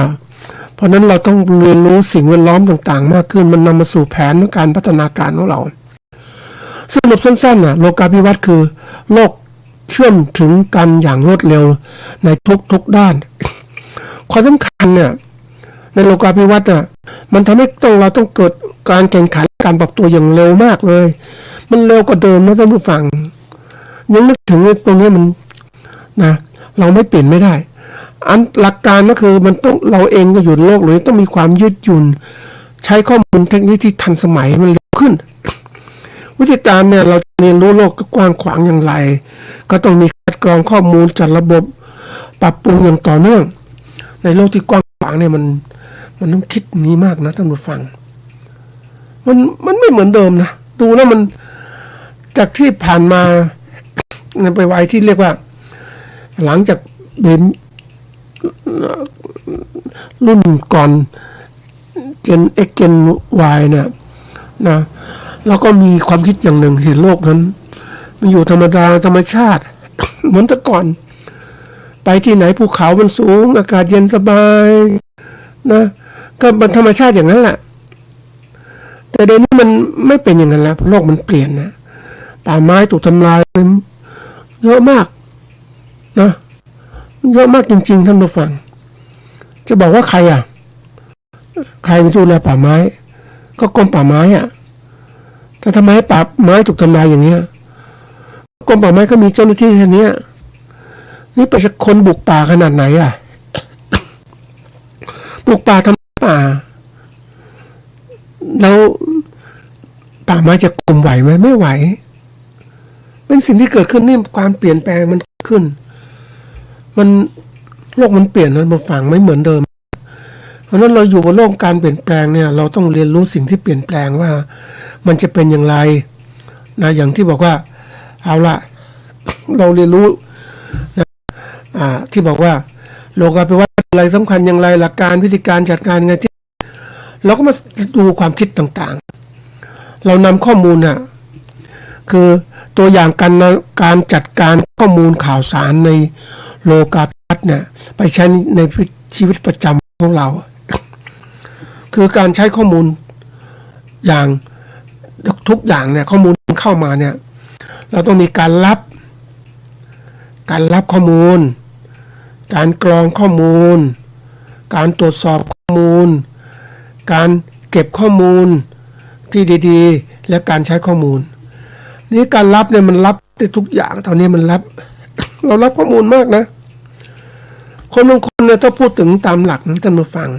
เพราะนั้นเราต้องเรียนรู้สิ่งแวดล้อมต่างๆมากขึ้นมันนำมาสู่แผนในการพัฒนาการของเราสรุปสั้นๆโลกาภิวัตน์คือโลกเชื่อมถึงกันอย่างรวดเร็วในทุกด้านความสำคัญเนี่ยในโลกาภิวัตน์มันทำให้เราต้องเกิดการแข่งขันการปรับตัวอย่างเร็วมากเลยมันเร็วกว่าเดิมนะท่านผู้ฟังยังนึกถึงตรงนี้มันนะเราไม่เปลี่ยนไม่ได้อันหลักการก็คือมันต้องเราเองก็อยู่ในโลกเลยต้องมีความยืดหยุ่นใช้ข้อมูลเทคนิคที่ทันสมัยมันเร็วขึ้นวิธีการเนี่ยเราเรียนรู้โลกกว้างขวางอย่างไรก็ต้องมีคัดกรองข้อมูลจัดระบบปรับปรุงอย่างต่อเนื่องในโลกที่กว้างขวางเนี่ยมันต้องคิดนี้มากนะท่านผู้ฟังมันไม่เหมือนเดิมนะดูแล้วมันจากที่ผ่านมาในไปวัยที่เรียกว่าหลังจากเป็นรุ่นก่อนเจน X เจน Y เนี่ยนะเราก็มีความคิดอย่างหนึ่งเห็นโลกนั้นมันอยู่ธรรมดาธรรมชาติ เหมือนแต่ก่อนไปที่ไหนภูเขามันสูงอากาศเย็นสบายนะก็เป็นธรรมชาติอย่างนั้นแหละแต่เดี๋ยวนี้มันไม่เป็นอย่างนั้นแล้วโลกมันเปลี่ยนนะป่าไม้ถูกทำลายเยอะมากนะเยอะมากจริงๆท่านผู้ฟังจะบอกว่าใครไปดูแลป่าไม้ก็กรมป่าไม้แต่ทำไมป่าไม้ถูกทำลายอย่างเนี้ยกรมป่าไม้ก็มีเจ้าหน้าที่แค่นี้นี่ไปสักคนบุกป่าขนาดไหนบุกป่าทำป่าแล้วป่าไม้จะคุมไหวไหมไม่ไหวเป็นสิ่งที่เกิดขึ้นนี่ความเปลี่ยนแปลงมันขึ้นมันโลกมันเปลี่ยนนะมาฟังไม่เหมือนเดิมเพราะนั้นเราอยู่บนโลกการเปลี่ยนแปลงเนี่ยเราต้องเรียนรู้สิ่งที่เปลี่ยนแปลงว่ามันจะเป็นอย่างไรนะอย่างที่บอกว่าเอาละเราเรียนรู้นะที่บอกว่าโลกาภิวัตน์อะไรสำคัญอย่างไรหลักการวิธีการจัดการไงที่เราก็มาดูความคิดต่างๆเรานำข้อมูลคือตัวอย่างการจัดการข้อมูลข่าวสารในโลกาภิ ทัศน์เนี่ยไปใช้ในชีวิตประจำของเรา คือการใช้ข้อมูลอย่างทุกอย่างเนี่ยข้อมูลเข้ามาเนี่ยเราต้องมีการรับข้อมูลการกรองข้อมูลการตรวจสอบข้อมูลการเก็บข้อมูลที่ดีๆและการใช้ข้อมูลนี่การรับเนี่ยมันรับได้ทุกอย่างตอนนี้มันรับ เรารับข้อมูลมากนะคนบางคนเนี่ยถ้าพูดถึงตามหลักนะท่านผู้ฟัง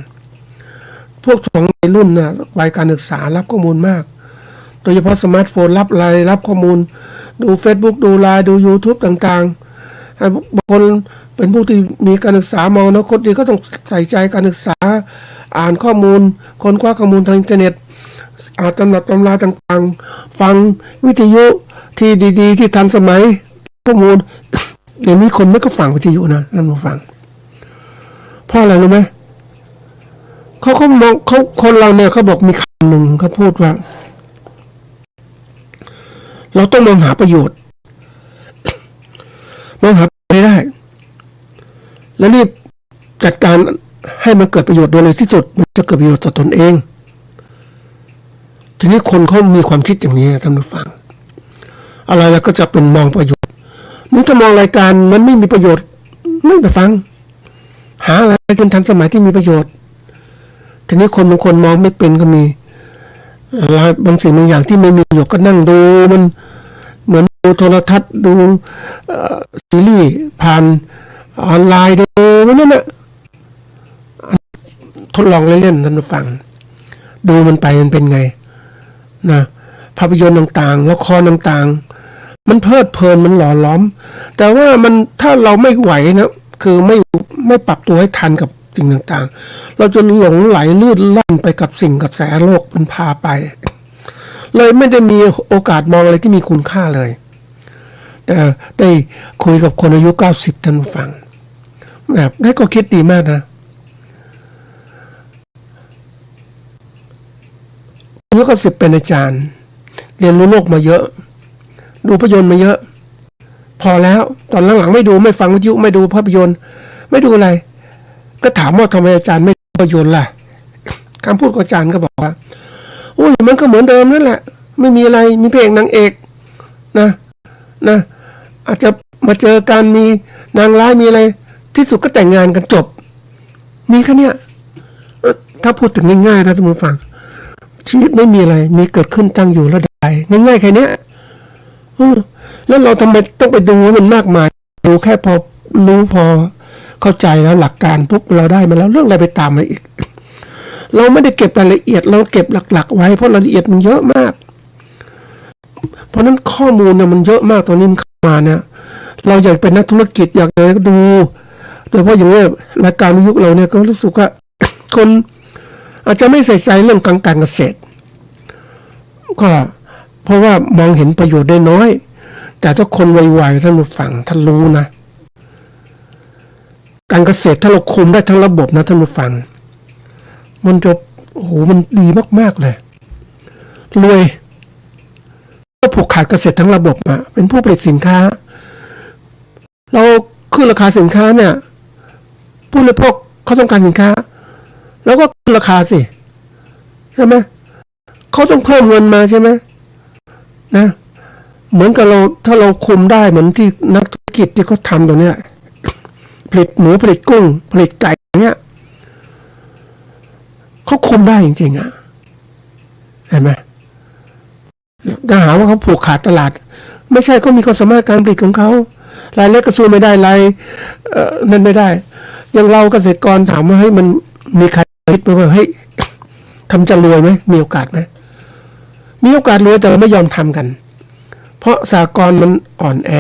พวกของวัยรุ่นนะวัยการศึกษารับข้อมูลมากโดยเฉพาะสมาร์ทโฟนรับไลน์รับข้อมูลดู Facebook ดูไลน์ดู YouTube ต่างๆบางคนเป็นผู้ที่มีการศึกษามองอนาคตดีก็ต้องใส่ใจการศึกษาอ่านข้อมูลค้นคว้าข้อมูลทางอินเทอร์เน็ตอ่านตำราต่างๆฟังวิทยุที่ดีๆที่ทันสมัยข้อมูลเดี๋ยวนี้คนไม่ก็ฟังวิทยุนะนั่นมาฟังเพราะอะไรรู้ไหมเขามองคนเราเนี่ยเขาบอกมีคำหนึ่งเขาพูดว่าเราต้องมองหาประโยชน์มองหาไปได้แล้วรีบจัดการให้มันเกิดประโยชน์โดยเร็วที่สุดมันจะเกิดประโยชน์ต่อตนเองทีนี้คนเขามีความคิดอย่างนี้ท่านผู้ฟังอะไรแล้วก็จะเป็นมองประโยชน์นี่ถ้ามองรายการมันไม่มีประโยชน์ไม่ไปฟังหาอะไรจนทันสมัยที่มีประโยชน์ทีนี้คนบางคนมองไม่เป็นก็มีบางสิ่งบางอย่างที่ไม่มีประโยชน์ก็นั่งดูมันเหมือนดูโทรทัศน์ดูซีรีส์ผ่านออนไลน์ดูนั่นแหละทดลองเล่นๆท่านผู้ฟังดูมันไปมันเป็นไงนะภาพยนตร์ต่างๆละครต่างๆมันเพลิดเพลินมันหล่อล้อมแต่ว่ามันถ้าเราไม่ไหวนะคือไม่ปรับตัวให้ทันกับสิ่งต่างๆเราจะหลงไหลลื่นล่อนไปกับสิ่งกระแสโลกมันพาไปเลยไม่ได้มีโอกาสมองอะไรที่มีคุณค่าเลยแต่ได้คุยกับคนอายุ90ท่านผู้ฟังแบบได้ก็คิดดีมากนะอายุ90เป็นอาจารย์เรียนรู้โลกมาเยอะดูภาพยนตร์มาเยอะพอแล้วตอนหลังๆไม่ดูไม่ฟังวิทยุไม่ดูภาพยนตร์ไม่ดูอะไรก็ถามว่าทำไมอาจารย์ไม่ดูภาพยนตร์ล่ะคำพูดของอาจารย์ก็บอกว่าโอ้ยมันก็เหมือนเดิมนั่นแหละไม่มีอะไรมีเพลงนางเอกนะอาจจะมาเจอกันมีนางร้ายมีอะไรที่สุดก็แต่งงานกันจบมีแค่เนี้ยถ้าพูดถึงง่ายๆนะท่านผู้ฟังชีวิตไม่มีอะไรมีเกิดขึ้นตั้งอยู่แล้วดับง่ายๆแค่เนี้ยแล้วเราทำไมต้องไปดูมันมากมายดูแค่พอรู้พอเข้าใจแล้วหลักการปุ๊บเราได้มาแล้วเรื่องอะไรไปตามมาอีกเราไม่ได้เก็บรายละเอียดเราเก็บหลักๆไว้เพราะรายละเอียดมันเยอะมากเพราะนั้นข้อมูลเนี่ยมันเยอะมากตอนนี้มันเข้ามาเนี่ยเราอยากเป็นนักธุรกิจอยากอะไรก็ดูโดยเฉพาะอย่างนี้รายการวิทยุเราเนี่ยก็รู้สึกว่าคนอาจจะไม่ใส่ใจเรื่องการเกษตรก็เพราะว่ามองเห็นประโยชน์ได้น้อยแต่ถ้าคนไวๆท่านผู้ฟังท่านรู้นะการเกษตรถ้าเราคุมได้ทั้งระบบนะท่านผู้ฟังมันจะโอ้โหมันดีมากๆเลยรวยก็ผูกขาดเกษตรทั้งระบบอ่ะเป็นผู้ผลิตสินค้าเราขึ้นราคาสินค้าเนี่ยผู้บริโภคเขาต้องการสินค้าแล้วก็ขึ้นราคาสิใช่ไหมเขาต้องเพิ่มเงินมาใช่ไหมนะเหมือนกับเราถ้าเราคุมได้เหมือนที่นักธุรกิจที่เขาทำตรงเนี้ยผลิตหมูผลิตกุ้งผลิตไก่เนี้ยเขาคุมได้จริงๆอ่ะเห็นไหมถ้าหาว่าเขาผูกขาดตลาดไม่ใช่เขามีความสามารถการผลิตของเขารายเล็กก็สู้ไม่ได้รายนั่นไม่ได้อย่างเราเกษตรกรถามว่าให้มันมีใครคิดไหมว่าเฮ้ยทำจะรวยไหมมีโอกาสไหมมีโอกาสรวยแต่ไม่ยอมทำกันเพราะสหกรณ์มันอ่อนแอ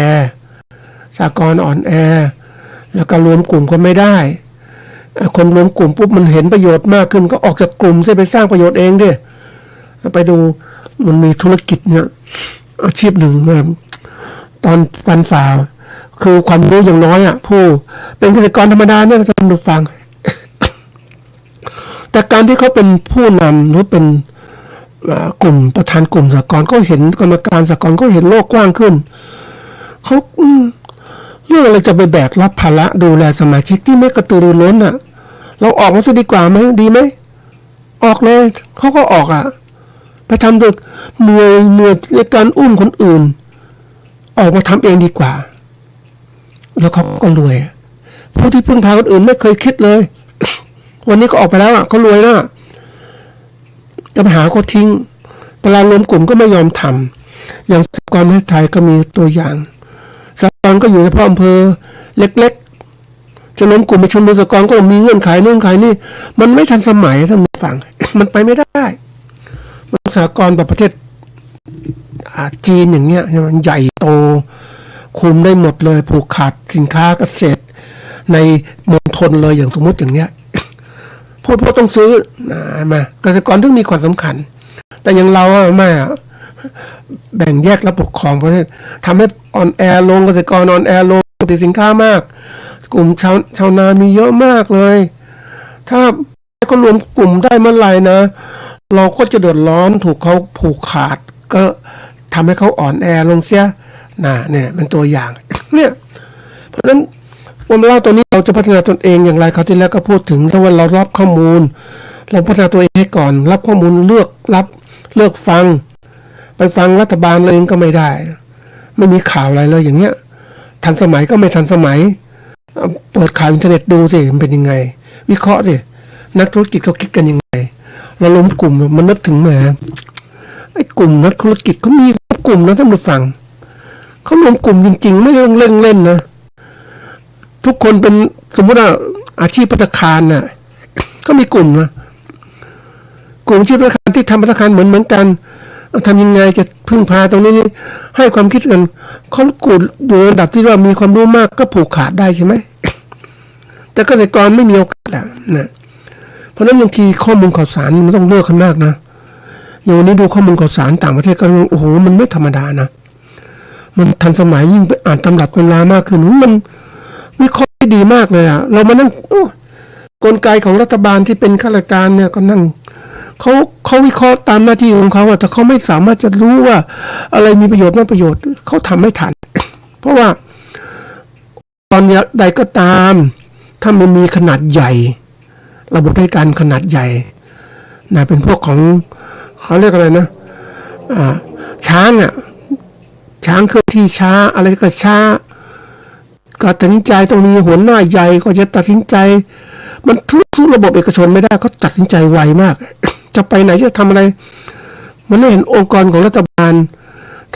สหกรณ์อ่อนแอแล้วก็รวมกลุ่มก็ไม่ได้คนรวมกลุ่มปุ๊บมันเห็นประโยชน์มากขึ้นก็ออกจากกลุ่มจะไปสร้างประโยชน์เองดิไปดูมันมีธุรกิจเนี่ยอาชีพหนึ่งตอนฟันฝ่าคือความรู้อย่างน้อยอ่ะผู้เป็นเกษตรกรธรรมดาเนี่ยท่านผู้ฟังแต่การที่เขาเป็นผู้นำหรือเป็นกลุ่มประธานกลุ่มสหกรณ์ก็เห็นกรรมการสหกรณ์ก็เห็นโลกกว้างขึ้นเขา เรื่องอะไรจะไปแบกรับภาระดูแลสมาชิกที่ไม่กระตือรือร้นอ่ะเราออกมาซะดีกว่าไหมดีไหมออกเลยเขาก็ออกอ่ะไปทำโดยเหนื่อยในการอุ้มคนอื่นออกมาทำเองดีกว่าแล้วเขาก็รวยผู้ที่พึ่งพาคนอื่นไม่เคยคิดเลย วันนี้ก็ออกไปแล้วอ่ะเขารวยแล้วจะไปหาเขาทิ้งเวลารวมกลุ่มก็ไม่ยอมทำอย่างสหกรณ์ประเทศไทยก็มีตัวอย่างสหกรณ์ก็อยู่เฉพาะอำเภอเล็กๆจะรวมกลุ่มประชุมสหกรณ์ก็มีเงื่อนไขนู่นไขนี่มันไม่ทันสมัยท่านผู้ฟัง มันไปไม่ได้สหกรณ์แบบประเทศจีนอย่างเงี้ยมันใหญ่โตคุมได้หมดเลยผูกขาดสินค้าเกษตรในมณฑลเลยอย่างสมมติอย่างเงี้ยพูดต้องซื้อมาเกษตรกรต้องมีความสำคัญแต่อย่างเราไม่แบ่งแยกระบบของประเทศทำให้อ่อนแอลงเกษตรกรอ่อนแอลงผลิตสินค้ามากกลุ่มชาวนามีเยอะมากเลยถ้าเขารวมกลุ่มได้เมื่อไหร่นะเราก็จะเดือดร้อนถูกเขาผูกขาดก็ทำให้เขาอ่อนแอลงเสียเนี่ยเป็นตัวอย่างเนี่ยเพราะฉะนั้นวันเล่าตัวนี้เราจะพัฒนาตนเองอย่างไรเขาที่แล้วก็พูดถึงถ้าวันเรารับข้อมูลเราพัฒนาตัวเองให้ก่อนรับข้อมูลเลือกฟังไปฟังรัฐบาลเองก็ไม่ได้ไม่มีข่าวอะไรเลยอย่างเงี้ยทันสมัยก็ไม่ทันสมัยเปิดข่าวอินเทอร์เน็ตดูสิมันเป็นยังไงวิเคราะห์สินักธุรกิจเขาคิดกันยังไงเราล้มกลุ่มมันนึกถึงแหมไอ้กลุ่มนักธุรกิจเขามีกลุ่มนะท่านผู้ฟังเขารวมกลุ่มจริงๆไม่เล่นนะทุกคนเป็นสมมติว่าอาชีพภัตตาคารน่ะก็มีกลุ่มนะกลุ่มอาชีพภัตตาคารที่ทำภัตตาคารเหมือนกันทำยังไงจะพึ่งพาตรงนี้ให้ความคิดกันเขากลุ่มอยู่ในระดับที่ว่ามีความรู้มากก็ผูกขาดได้ใช่ไหมแต่เกษตรกรไม่มีโอกาสนะเพราะนั้นบางทีข้อมูลข่าวสารมันต้องเลือกกันมากนะอย่างวันนี้ดูข้อมูลข่าวสารต่างประเทศก็โอ้โหมันไม่ธรรมดานะมันทันสมัยยิ่งไปอ่านตำรับตำรามากขึ้นมันวิเคราะห์ได้ดีมากเลยอ่ะเรามานั่งกลไกของรัฐบาลที่เป็นข้าราชการเนี่ยก็นั่งเขาวิเคราะห์ตามหน้าที่ของเขาแต่เขาไม่สามารถจะรู้ว่าอะไรมีประโยชน์ไม่ประโยชน์เขาทำไม่ทัน เพราะว่าตอนใดก็ตามถ้ามันมีขนาดใหญ่ระบบราชการขนาดใหญ่นะเป็นพวกของเขาเรียกอะไรนะช้างเคลื่อนที่ช้าอะไรก็ช้าก็ตัดสินใจต้องมีหัวหน้าใหญ่ก็จะตัดสินใจมันทุกระบบเอกชนไม่ได้เขาตัดสินใจไวมาก จะไปไหนจะทำอะไรมันไม่เห็นองค์กรของรัฐบาล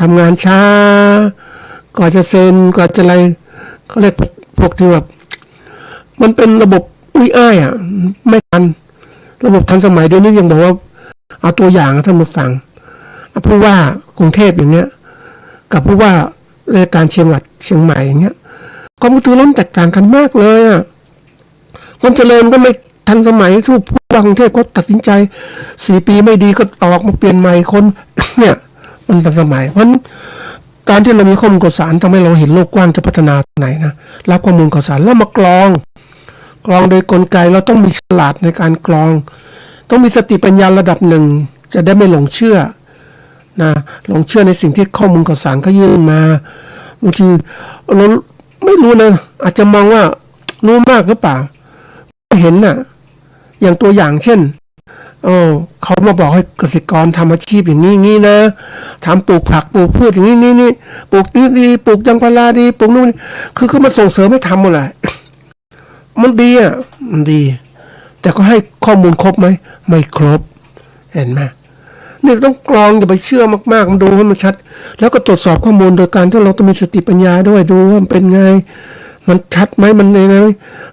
ทำงานช้าก่อนจะเซ็นก่อนจะอะไรเขาเรียกพวกที่แบบมันเป็นระบบอุ้ยอ้ายไม่ทันระบบทันสมัยเดี๋ยวนี้ยังบอกว่าเอาตัวอย่างท่านผู้ฟังผู้ว่ากรุงเทพอย่างเงี้ยกับผู้ว่าราชการเชียงใหม่อย่างเงี้ยความกระตือรือร้นแตกต่างกันมากเลยความเจริญก็ไม่ทันสมัยสู้ผู้ว่ากรุงเทพก็ตัดสินใจ4 ปีไม่ดีก็ออกมาเปลี่ยนใหม่คนเนี่ยมันทันสมัยเพราะการที่เรามีข้อมูลข่าวสารทำให้เราเห็นโลกกว้างจะพัฒนาไหนนะรับข้อมูลข่าวสารแล้วมากรองโดยกลไกเราต้องมีฉลาดในการกรองต้องมีสติปัญญาระดับหนึ่งจะได้ไม่หลงเชื่อนะหลงเชื่อในสิ่งที่ข้อมูลข่าวสารเขายื่นมาบางทีเราไม่รู้นะอาจจะมองว่ารู้มากหรือเปล่าเห็นน่ะอย่างตัวอย่างเช่นเขามาบอกให้เกษตรกรทำอาชีพอย่างนี้นะทำปลูกผักปลูกพืชอย่างนี้ปลูกนี่ดีปลูกยางพาราดีปลูกนู่นคือเขามาส่งเสริมให้ทำหมดเลยมันดีมันดีแต่ก็ให้ข้อมูลครบไหมไม่ครบเห็นไหมนี่ต้องกรองอย่าไปเชื่อมากๆมันดูให้มันชัดแล้วก็ตรวจสอบข้อมูลโดยการที่เราต้องมีสติปัญญาด้วยดูว่ามันเป็นไงมันชัดไหมมันไง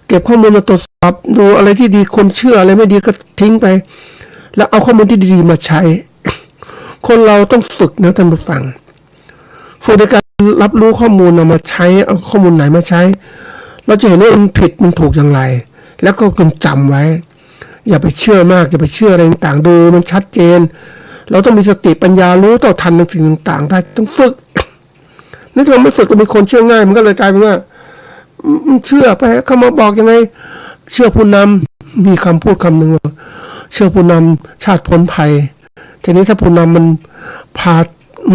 เก็บข้อมูลมาตรวจสอบดูอะไรที่ดีคนเชื่ออะไรไม่ดีก็ทิ้งไปแล้วเอาข้อมูลที่ดีๆมาใช้ คนเราต้องฝึกนะท่านผู้ฟังฝึกในการรับรู้ข้อมูลเอามาใช้เอาข้อมูลไหนมาใช้เราจะเห็นว่ามันผิดมันถูกอย่างไรแล้วก็จำไว้อย่าไปเชื่อมากอย่าไปเชื่ออะไรต่างๆดูมันชัดเจนเราต้องมีสติปัญญารู้ต่อทันในสิ่งต่างๆได้ต้องฝึกนี่ถ้าเราไม่ฝึกเราเป็นคนเชื่อง่ายมันก็เลยกลายเป็นว่าเชื่อไปเขามาบอกยังไงเชื่อผู้นำมีคำพูดคำหนึ่งว่าเชื่อผู้นำชาติพ้นภัยทีนี้ถ้าผู้นำมั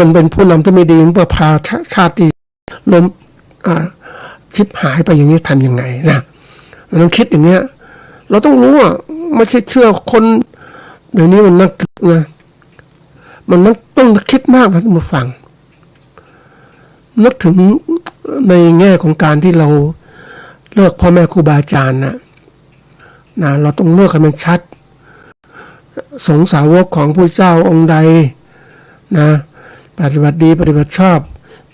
นเป็นผู้นำที่ไม่ดีมันก็พาชาติล้ม ชิบหายไปอย่างนี้ทำยังไงนะมันต้องคิดอย่างเนี้ยเราต้องรู้อ่ะไม่ใช่เชื่อคนเดี๋ยวนี้มันนักนะมันต้องคิดมากนะมาฟังนึกถึงในแง่ของการที่เราเลือกพ่อแม่ครูบาอาจารย์นะเราต้องเลือกให้มันชัดสงฆ์สาวกของพระเจ้าองค์ใดนะปฏิบัติดีปฏิบัติชอบ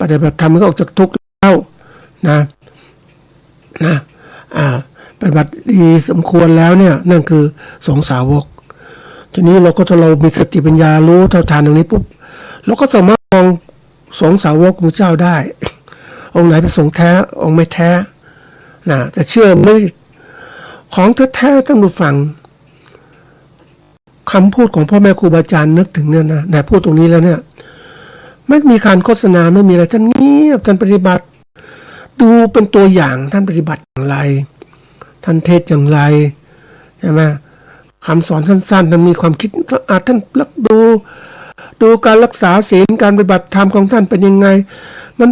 ปฏิบัติธรรมก็ออกจากทุกข์แล้วนะปฏิบัติดีสมควรแล้วเนี่ยนั่นคือสงฆ์สาวกทีนี้เรามีสติปัญญารู้เท่าทันตรงนี้ปุ๊บเราก็สามารถมองสงฆ์สาวกของเจ้าได้ องค์ไหนเป็นสงฆ์แท้องค์ไม่แท้นะแต่เชื่อไม่ของแท้ๆต้องดูฟังคำพูดของพ่อแม่ครูบาอาจารย์นึกถึงเนี่ยนะพูดตรงนี้แล้วเนี่ยไม่มีการโฆษณาไม่มีอะไรท่านเงียบท่านปฏิบัติดูเป็นตัวอย่างท่านปฏิบัติอย่างไรท่านเทศอย่างไรใช่ไหมคำสอนสั้นๆท่านมีความคิดท่านดูการรักษาศีลการปฏิบัติธรรมของท่านเป็นยังไงมัน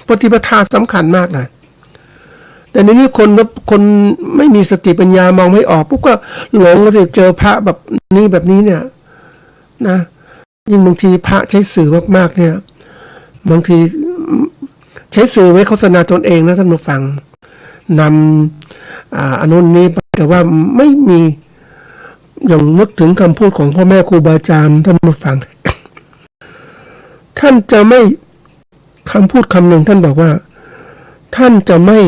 ปฏิปทาสำคัญมากเลยแต่ในนี้คนไม่มีสติปัญญามองไม่ออกปุ๊บก็หลงก็สิเจอพระแบบนี้เนี่ยนะยิ่งบางทีพระใช้สื่อมากๆเนี่ยบางทีใช้สื่อไว้โฆษณาตนเองนะท่านผู้ฟังนำอนุนี้แต่ว่าไม่มีอย่างนึกถึงคำพูดของพ่อแม่ครูบาอาจารย์ท่านผู้ฟัง ท่านจะไม่คำพูดคำหนึ่งท่านบอกว่าท่านจะไม่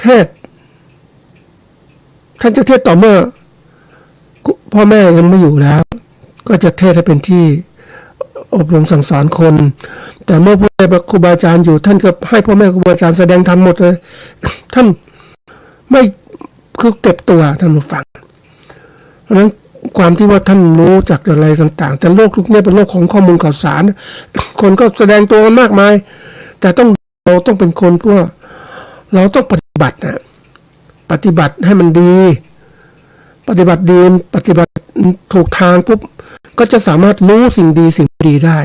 เทศท่านจะเทศต่อเมื่อพ่อแม่ยังไม่อยู่แล้วก็จะเทศให้เป็นที่อบรมสั่งสอนคนแต่เมื่อพ่อแม่ครูบาอาจารย์อยู่ท่านก็ให้พ่อแม่ครูบาอาจารย์แสดงธรรมหมดเลย ท่านไม่คือเก็บตัวท่านผู้ฟังเพราะฉะนั้นความที่ว่าท่านรู้จักอะไรต่างๆแต่โลกทุกนี้เป็นโลกของข้อมูลข่าวสารคนก็แสดงตัวกันมากมายแต่เราต้องเป็นคนพวกเราต้องปฏิบัตินะปฏิบัติให้มันดีปฏิบัติดีปฏิบัติถูกทางปุ๊บก็จะสามารถรู้สิ่งดีได้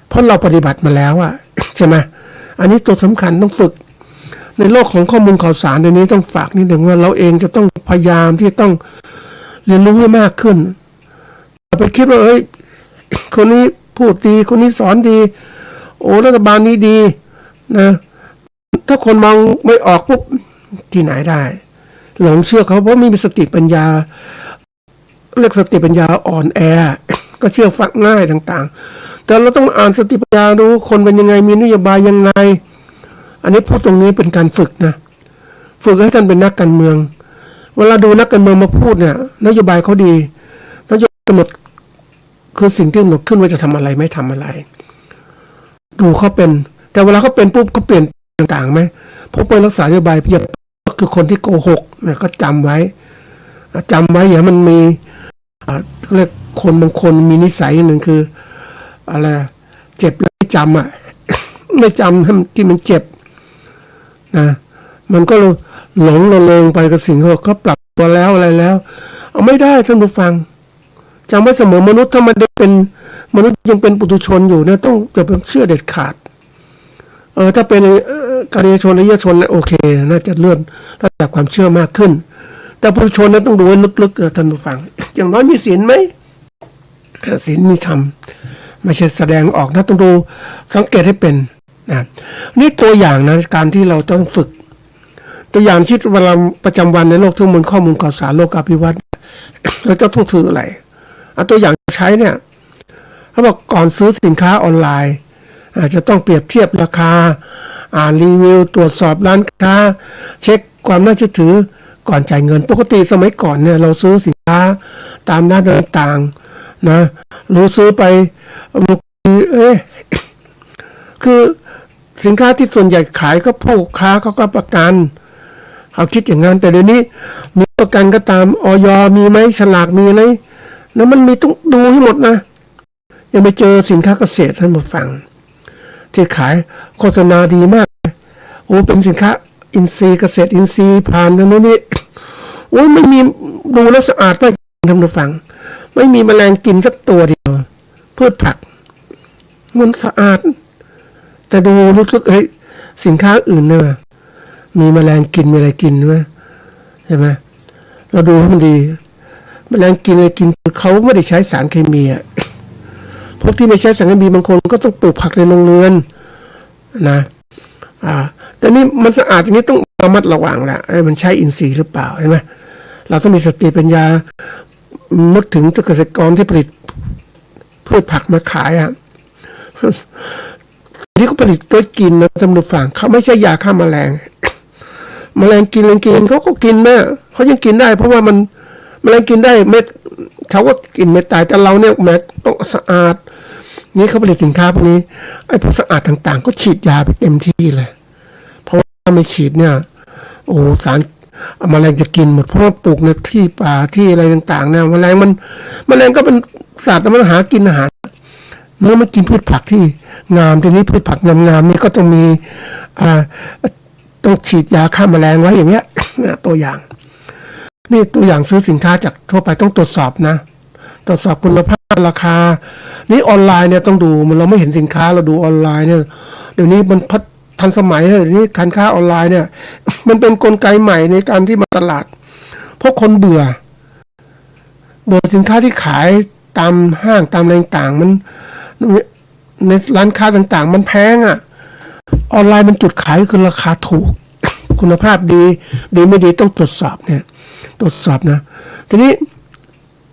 เพราะเราปฏิบัติมาแล้วอะใช่ไหมอันนี้ตัวสำคัญต้องฝึกในโลกของข้อมูลข่าวสารในนี้ต้องฝากนิดหนึ่งว่าเราเองจะต้องพยายามที่ต้องเรียนรู้ให้มากขึ้นอย่าไปคิดว่าคนนี้พูดดีคนนี้สอนดีโอ้รัฐบาลนี้ดีนะถ้าคนมองไม่ออกปุ๊บที่ไหนได้หลงเชื่อเขาเพราะไม่มีสติปัญญาเรียกสติปัญญาอ่อนแอก็เชื่อฟังง่ายต่างๆแต่เราต้องอ่านสติปัญญารู้คนเป็นยังไงมีนโยบายยังไงอันนี้พูดตรงนี้เป็นการฝึกนะฝึกให้ท่านเป็นนักการเมืองเวลาดูนักการเมืองมาพูดเนี่ยนโยบายเขาดีนโยบายกำหนดคือสิ่งที่กำหนดขึ้นว่าจะทำอะไรไม่ทำอะไรดูเขาเป็นแต่เวลาเขาเป็นปุ๊บเขาเปลี่ยนต่างๆไหมเพราะไปรักษานโยบายเพียบคือคนที่โกหกเนี่ยก็จำไว้อย่ามันมีเรียกคนบางคนมีนิสัยหนึ่งคืออะไรเจ็บแล้วไม่จำไม่จำให้ที่มันเจ็บนะมันก็หลงระเริงไปกับสิ่งเขาปรับตัวแล้วอะไรแล้วเอาไม่ได้ท่านผู้ฟังจำไว้เสมอมนุษย์ถ้ามันได้เป็นมนุษย์ยังเป็นปุถุชนอยู่เนี่ยต้องอย่าไปเชื่อเด็ดขาดถ้าเป็นกาเรชนระยะชนโอเคน่าจะเลื่อนระดับความเชื่อมากขึ้นแต่ปุถุชนนั้นต้องดูให้ลึกๆท่านผู้ฟังอย่างน้อยมีศีลไหมศีลมีธรรมไม่ใช่แสดงออกนะต้องดูสังเกตให้เป็นนะนี่ตัวอย่างนะการที่เราต้องฝึกตัวอย่างชีวิตเวลาประจำวันในโลกทุกมุมข้อมูลข่าวสารโลกอภิวัตน์เราจะต้องถืออะไรตัวอย่างใช้เนี่ยเขาบอกก่อนซื้อสินค้าออนไลน์อาจจะต้องเปรียบเทียบราคาอ่านรีวิวตรวจสอบร้านค้าเช็คความน่าเชื่อถือก่อนจ่ายเงินปกติสมัยก่อนเนี่ยเราซื้อสินค้าตามร้านต่างๆนะรู้ซื้อไปคือสินค้าที่ส่วนใหญ่ขายก็ผู้ค้าเขาก็ประกันเขาคิดอย่างนั้นแต่เดี๋ยวนี้มีประกันก็ตามอย.มีไหมฉลากมีไหมแล้วมันมีต้องดูให้หมดนะยังไปเจอสินค้าเกษตรท่านผู้ฟังที่ขายโฆษณาดีมากโอ้เป็นสินค้าอินทรีย์เกษตรอินทรีย์ผ่านตรงนี้โอ้ไม่มีดูแล้วสะอาดมากท่านผู้ฟังไม่มีแมลงกินสักตัวเดียวพืชผักมันสะอาดแต่ดูลึก สินค้าอื่นเนี่ยมีแมลงกินมีอะไรกินใช่ไหมเราดูให้มันดีแมลงกินอะไรกินคือเขาไม่ได้ใช้สารเคมีอ่ะพวกที่ไม่ใช้สารเคมีบางคนก็ต้องปลูกผักในโรงเรือนนะแต่นี่มันสะอาดอย่างนี้ต้องระมัดระวังแหละมันใช้อินทรีย์หรือเปล่าใช่ไหมเราต้องมีสติปัญญานึกถึงเกษตรกรที่ผลิตพืชผักมาขายอ่ะที่เขาผลิตก็กินนะสำหรับฝั่งเขาไม่ใช่ยาฆ่าแมลงกินเขาก็กินนะเขายังกินได้เพราะว่ามันแมลงกินได้เม็ดเขาก็กินเม็ดตายแต่เราเนี่ยแม้ต้องสะอาดนี่เขาผลิตสินค้าพวกนี้ไอ้พวกสะอาดต่างๆก็ฉีดยาไปเต็มที่เลยเพราะว่าไม่ฉีดเนี่ยโอ้สารแมลงจะกินหมดเพราะว่าปลูกในที่ป่าที่อะไรต่างๆเนี่ยแมลงก็เป็นสัตว์มันหากินอาหารเมื่อมันกินพืชผักที่งามทีนี้พืชผักงามๆนี่ก็ต้องมีต้องฉีดยาฆ่าแมลงไว้อย่างเงี้ยตัวอย่างนี่ตัวอย่างซื้อสินค้าจากทั่วไปต้องตรวจสอบนะตรวจสอบคุณภาพราคานี่ออนไลน์เนี่ยต้องดูมันเราไม่เห็นสินค้าเราดูออนไลน์เนี่ยเดี๋ยวนี้มันทันสมัยเดี๋ยวนี้การค้าออนไลน์เนี่ยมันเป็นกลไกใหม่ในการที่มาตลาดเพราะคนเบื่อสินค้าที่ขายตามห้างตามอะไรต่างมันในร้านค้าต่างๆมันแพงอ่ะออนไลน์มันจุดขายคือราคาถูกคุณภาพดีไม่ดีต้องตรวจสอบเนี่ยตรวจสอบนะทีนี้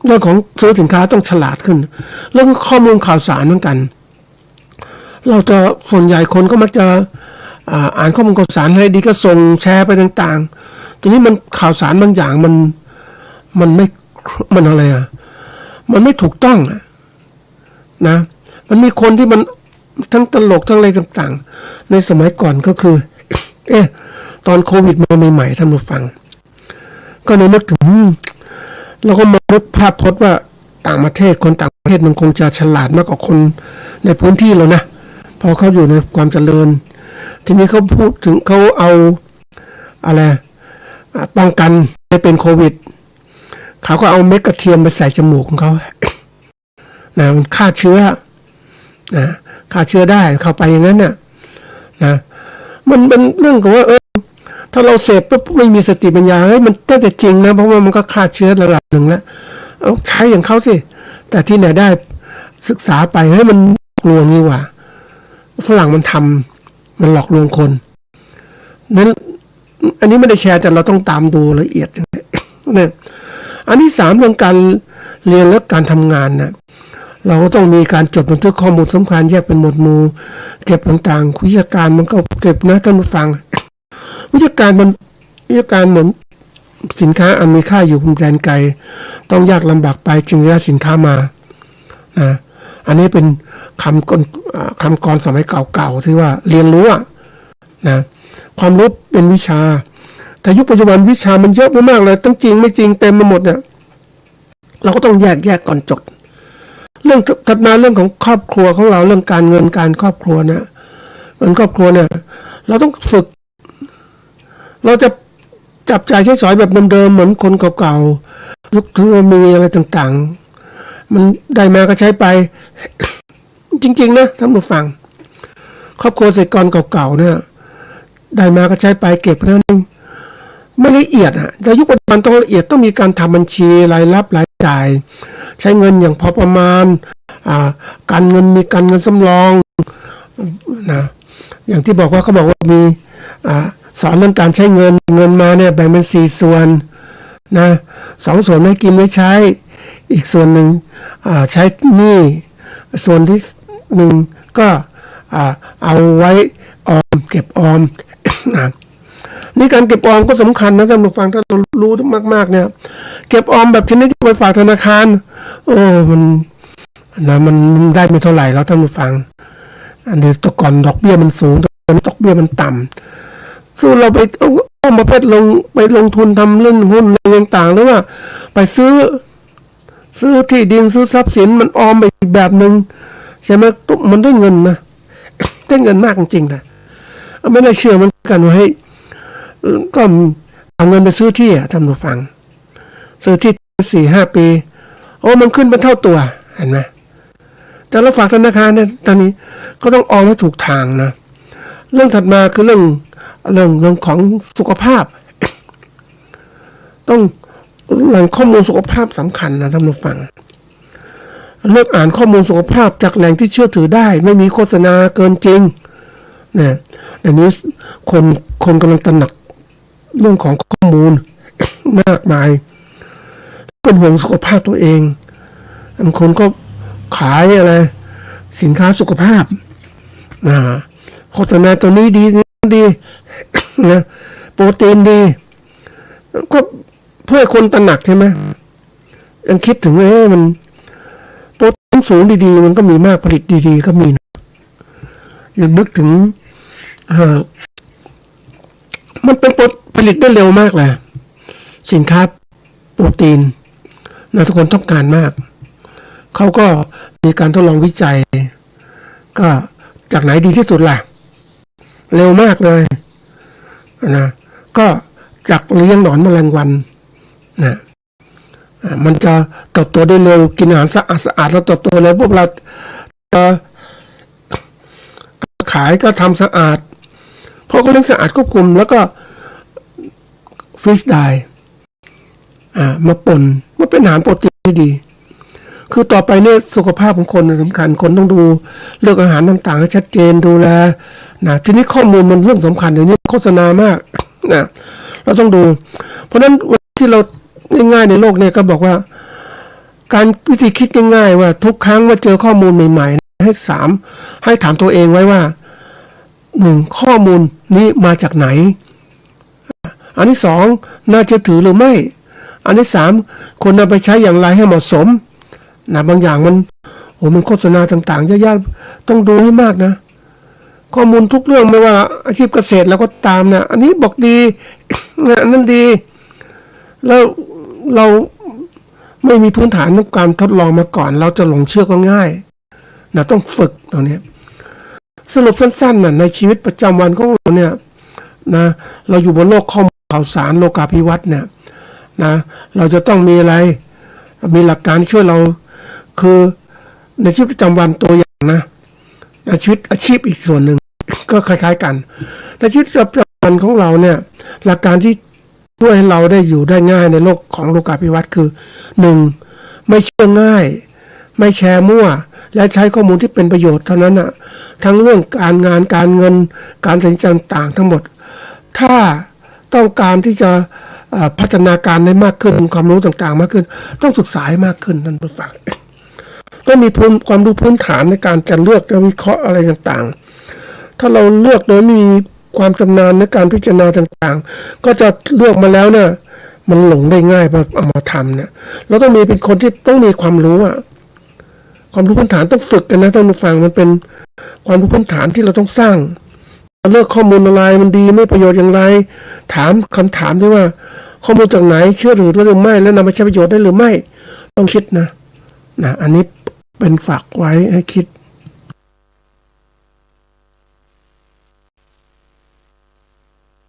เรื่องของซื้อสินค้าต้องฉลาดขึ้นเรื่องข้อมูลข่าวสารเหมือนกันเราจะส่วนใหญ่คนก็มักจะอ่านข้อมูลข่าวสารให้ดีก็ส่งแชร์ไปต่างๆทีนี้มันข่าวสารบางอย่างมันไม่มันอะไรอ่ะมันไม่ถูกต้องนะมันมีคนที่มันทั้งตลกทั้งอะไรต่างๆในสมัยก่อนก็คือตอนโควิดมาใหม่ๆท่านผู้ฟังก็นึกถึงเราก็มองภาพพจน์ว่าต่างประเทศคนต่างประเทศมันคงจะฉลาดมากกว่าคนในพื้นที่เรานะพอเขาอยู่ในความเจริญทีนี้เขาพูดถึงเขาเอาอะไรป้องกันไม่เป็นโควิดเขาก็เอาเม็ดกระเทียมไปใส่จมูกของเขานะมันฆ่าเชื้อนะฆ่าเชื้อได้เข้าไปอย่างนั้นน่ะนะมันเป็นเรื่องของว่าถ้าเราเสพปุ๊บไม่มีสติปัญญามันน่าจะจริงนะเพราะว่ามันก็ฆ่าเชื้อระดับหนึ่งแล้วเอาใช้อย่างเขาสิแต่ที่ไหนได้ศึกษาไปให้มันกลัวนี่ว่าฝรั่งมันทำมันหลอกลวงคนนั้นอันนี้ไม่ได้แชร์แต่เราต้องตามดูละเอียดเนี่ยอันที่3เรื่องการเรียนและการทำงานนะเราก็ต้องมีการจดบันทึกข้อมูลสำคัญแยกเป็นหมวดหมู่เก็บต่างๆวิชาการมันก็เก็บนะท่านผู้ฟังวิชาการเหมือนสินค้าอันมีค่าอยู่บนแดนไกลต้องยากลำบากไปจึงได้สินค้ามานะอันนี้เป็นคำกรสมัยเก่าๆที่ว่าเรียนรู้นะความรู้เป็นวิชาแต่ยุคปัจจุบันวิชามันเยอะมากเลยตั้งจริงไม่จริงเต็มไปหมดเนี่ยเราก็ต้องแยกก่อนจดเรื่องถัดมาเรื่องของครอบครัวของเราเรื่องการเงินการครอบครัวเนี่ยเงินครอบครัวเนี่ยเราต้องฝึกเราจะจับจ่ายใช้สอยแบบเดิมๆเหมือนคนเก่าๆยุคที่มีอะไรต่างๆมันได้มาก็ใช้ไปจริงๆนะท่านผู้ฟังครอบครัวเกษตรกรเก่าๆเนี่ยได้มาก็ใช้ไปเก็บเท่านั้นไม่ละเอียดแต่ยุคปัจจุบันต้องละเอียดต้องมีการทำบัญชีรายรับรายจ่ายใช้เงินอย่างพอประมาณการเงินมีการเงินสำรองนะอย่างที่บอกว่าเขาบอกว่ามีสอนเรื่องการใช้เงินมาเนี่ยแบ่งเป็น4ส่วนนะ2ส่วนให้กินไว้ใช้อีกส่วนหนึ่งใช้หนี้ส่วนที่1ก็เอาไว้ออมเก็บออมนะนี่การเก็บออมก็สำคัญนะท่านผู้ฟังถ้าเรารู้มากๆเนี่ยเก็บออมแบบชนิดที่ไปฝากธนาคารมันได้ไม่เท่าไหร่แล้วท่านผู้ฟังอันนี้ตก่อนดอกเบี้ยมันสูงตอนนี้ดอกเบี้ยมันต่ำสู้เราไปเอามาไปลงทุนทำเรื่องหุ้นอะไรต่างๆหรือว่าไปซื้อที่ดินซื้อทรัพย์สินมันออมไปอีกแบบนึงใช่ไหมมันได้เงินนะได้เงินมากจริงๆนะไม่ได้เชื่อมันกันว่าให้ก็เอาเงินไปซื้อที่ท่านผู้ฟังซื้อที่ 4-5 ปีมันขึ้นเป็นเท่าตัวเห็นไหมแต่เราฝากธนาคารเนี่ยตอนนี้ก็ต้องออมให้ถูกทางนะ เรื่องถัดมาคือเรื่องของสุขภาพ ต้องแหล่งข้อมูลสุขภาพสำคัญนะท่านผู้ฟังเลือกอ่านข้อมูลสุขภาพจากแหล่งที่เชื่อถือได้ไม่มีโฆษณาเกินจริงเนี่ยเดี๋ยวนี้คนกำลังตระหนักเรื่องของข้อมูล มากมายเป็นห่วงสุขภาพตัวเองบางคนก็ขายอะไรสินค้าสุขภาพโฆษณาตัวนี้ดีดีนะโปรตีนดีก็เพื่อคนตระหนักใช่ไหมยังคิดถึงมันโปรตีนสูงดีๆมันก็มีมากผลิตดีๆก็มีนะยังนึกถึงมันเป็นผลิตได้เร็วมากเลยสินค้าโปรตีนนะทุกคนต้องการมากเขาก็มีการทดลองวิจัยก็จากไหนดีที่สุดล่ะเร็วมากเลยนะก็จากเลี้ยงหนอนแมลงวันนะมันจะเติบโตได้เร็วกินอาหารสะอาดแล้วเติบโตเลยพวกเราจะขายก็ทำสะอาดเพราะเขาเลี้ยงสะอาดควบคุมแล้วก็ฟิชได้มาป่นมาเป็นอาหารโปรตีนที่ดีคือต่อไปเนี่ยสุขภาพของคนสำคัญคนต้องดูเลือกอาหารต่างๆให้ชัดเจนดูแลนะทีนี้ข้อมูลมันเรื่องสำคัญเดี๋ยวนี้โฆษณามากนะเราต้องดูเพราะฉะนั้นที่เราง่ายๆในโลกเนี่ยก็บอกว่าการวิธีคิดง่ายๆว่าทุกครั้งว่าเจอข้อมูลใหม่ๆให้ถามตัวเองไว้ว่าข้อมูลนี้มาจากไหนอันที่2น่าเชื่อถือหรือไม่อันที่3ควรนำไปใช้อย่างไรให้เหมาะสมนะบางอย่างมันโฆษณาต่างๆยากๆต้องดูให้มากนะข้อมูลทุกเรื่องไม่ว่าอาชีพเกษตรแล้วก็ตามนะอันนี้บอกดีอันนั้นดีแล้วเราไม่มีพื้นฐานของการทดลองมาก่อนเราจะหลงเชื่อก็ง่ายนะต้องฝึกตรงนี้สรุปสั้นๆนะในชีวิตประจำวันของเราเนี่ยนะเราอยู่บนโลกข้อมูลข่าวสารโลกาภิวัตน์เนี่ยนะเราจะต้องมีอะไรมีหลักการที่ช่วยเราคือในชีวิตประจำวันตัวอย่างนะชีวิตอาชีพอีกส่วนหนึ่งก็คล้ายๆกันในชีวิตประจำวันของเราเนี่ยหลักการที่ช่วยให้เราได้อยู่ได้ง่ายในโลกของโลกาภิวัตน์คือ1ไม่เชื่อง่ายไม่แชร์มั่วและใช้ข้อมูลที่เป็นประโยชน์เท่านั้นนะทั้งเรื่องการงานการเงินการตัดสินใจต่างๆทั้งหมดถ้าต้องการที่จะพัฒนาการได้มากขึ้นความรู้ต่างๆมากขึ้นต้องศึกษาให้มากขึ้นท่านผู้ฟังต้องมีความรู้พื้นฐานในการจะเลือกและวิเคราะห์อะไรต่างๆถ้าเราเลือกโดยไม่มีความชำนาญในการพิจารณาต่างๆก็จะเลือกมาแล้วเนี่ยมันหลงได้ง่ายพอเอามาทำเนี่ยเราต้องมีเป็นคนที่ต้องมีความรู้ความรู้พื้นฐานต้องฝึกกันนะท่านผู้ฟังมันเป็นความรู้พื้นฐานที่เราต้องสร้างเลือกข้อมูลอะไรมันดีไม่ประโยชน์อย่างไรถามคำถามด้วยว่าข้อมูลจากไหนเชื่อถือหรือไม่แล้วนำไปใช้ประโยชน์ได้หรือไม่ต้องคิดนะอันนี้เป็นฝากไว้ให้คิด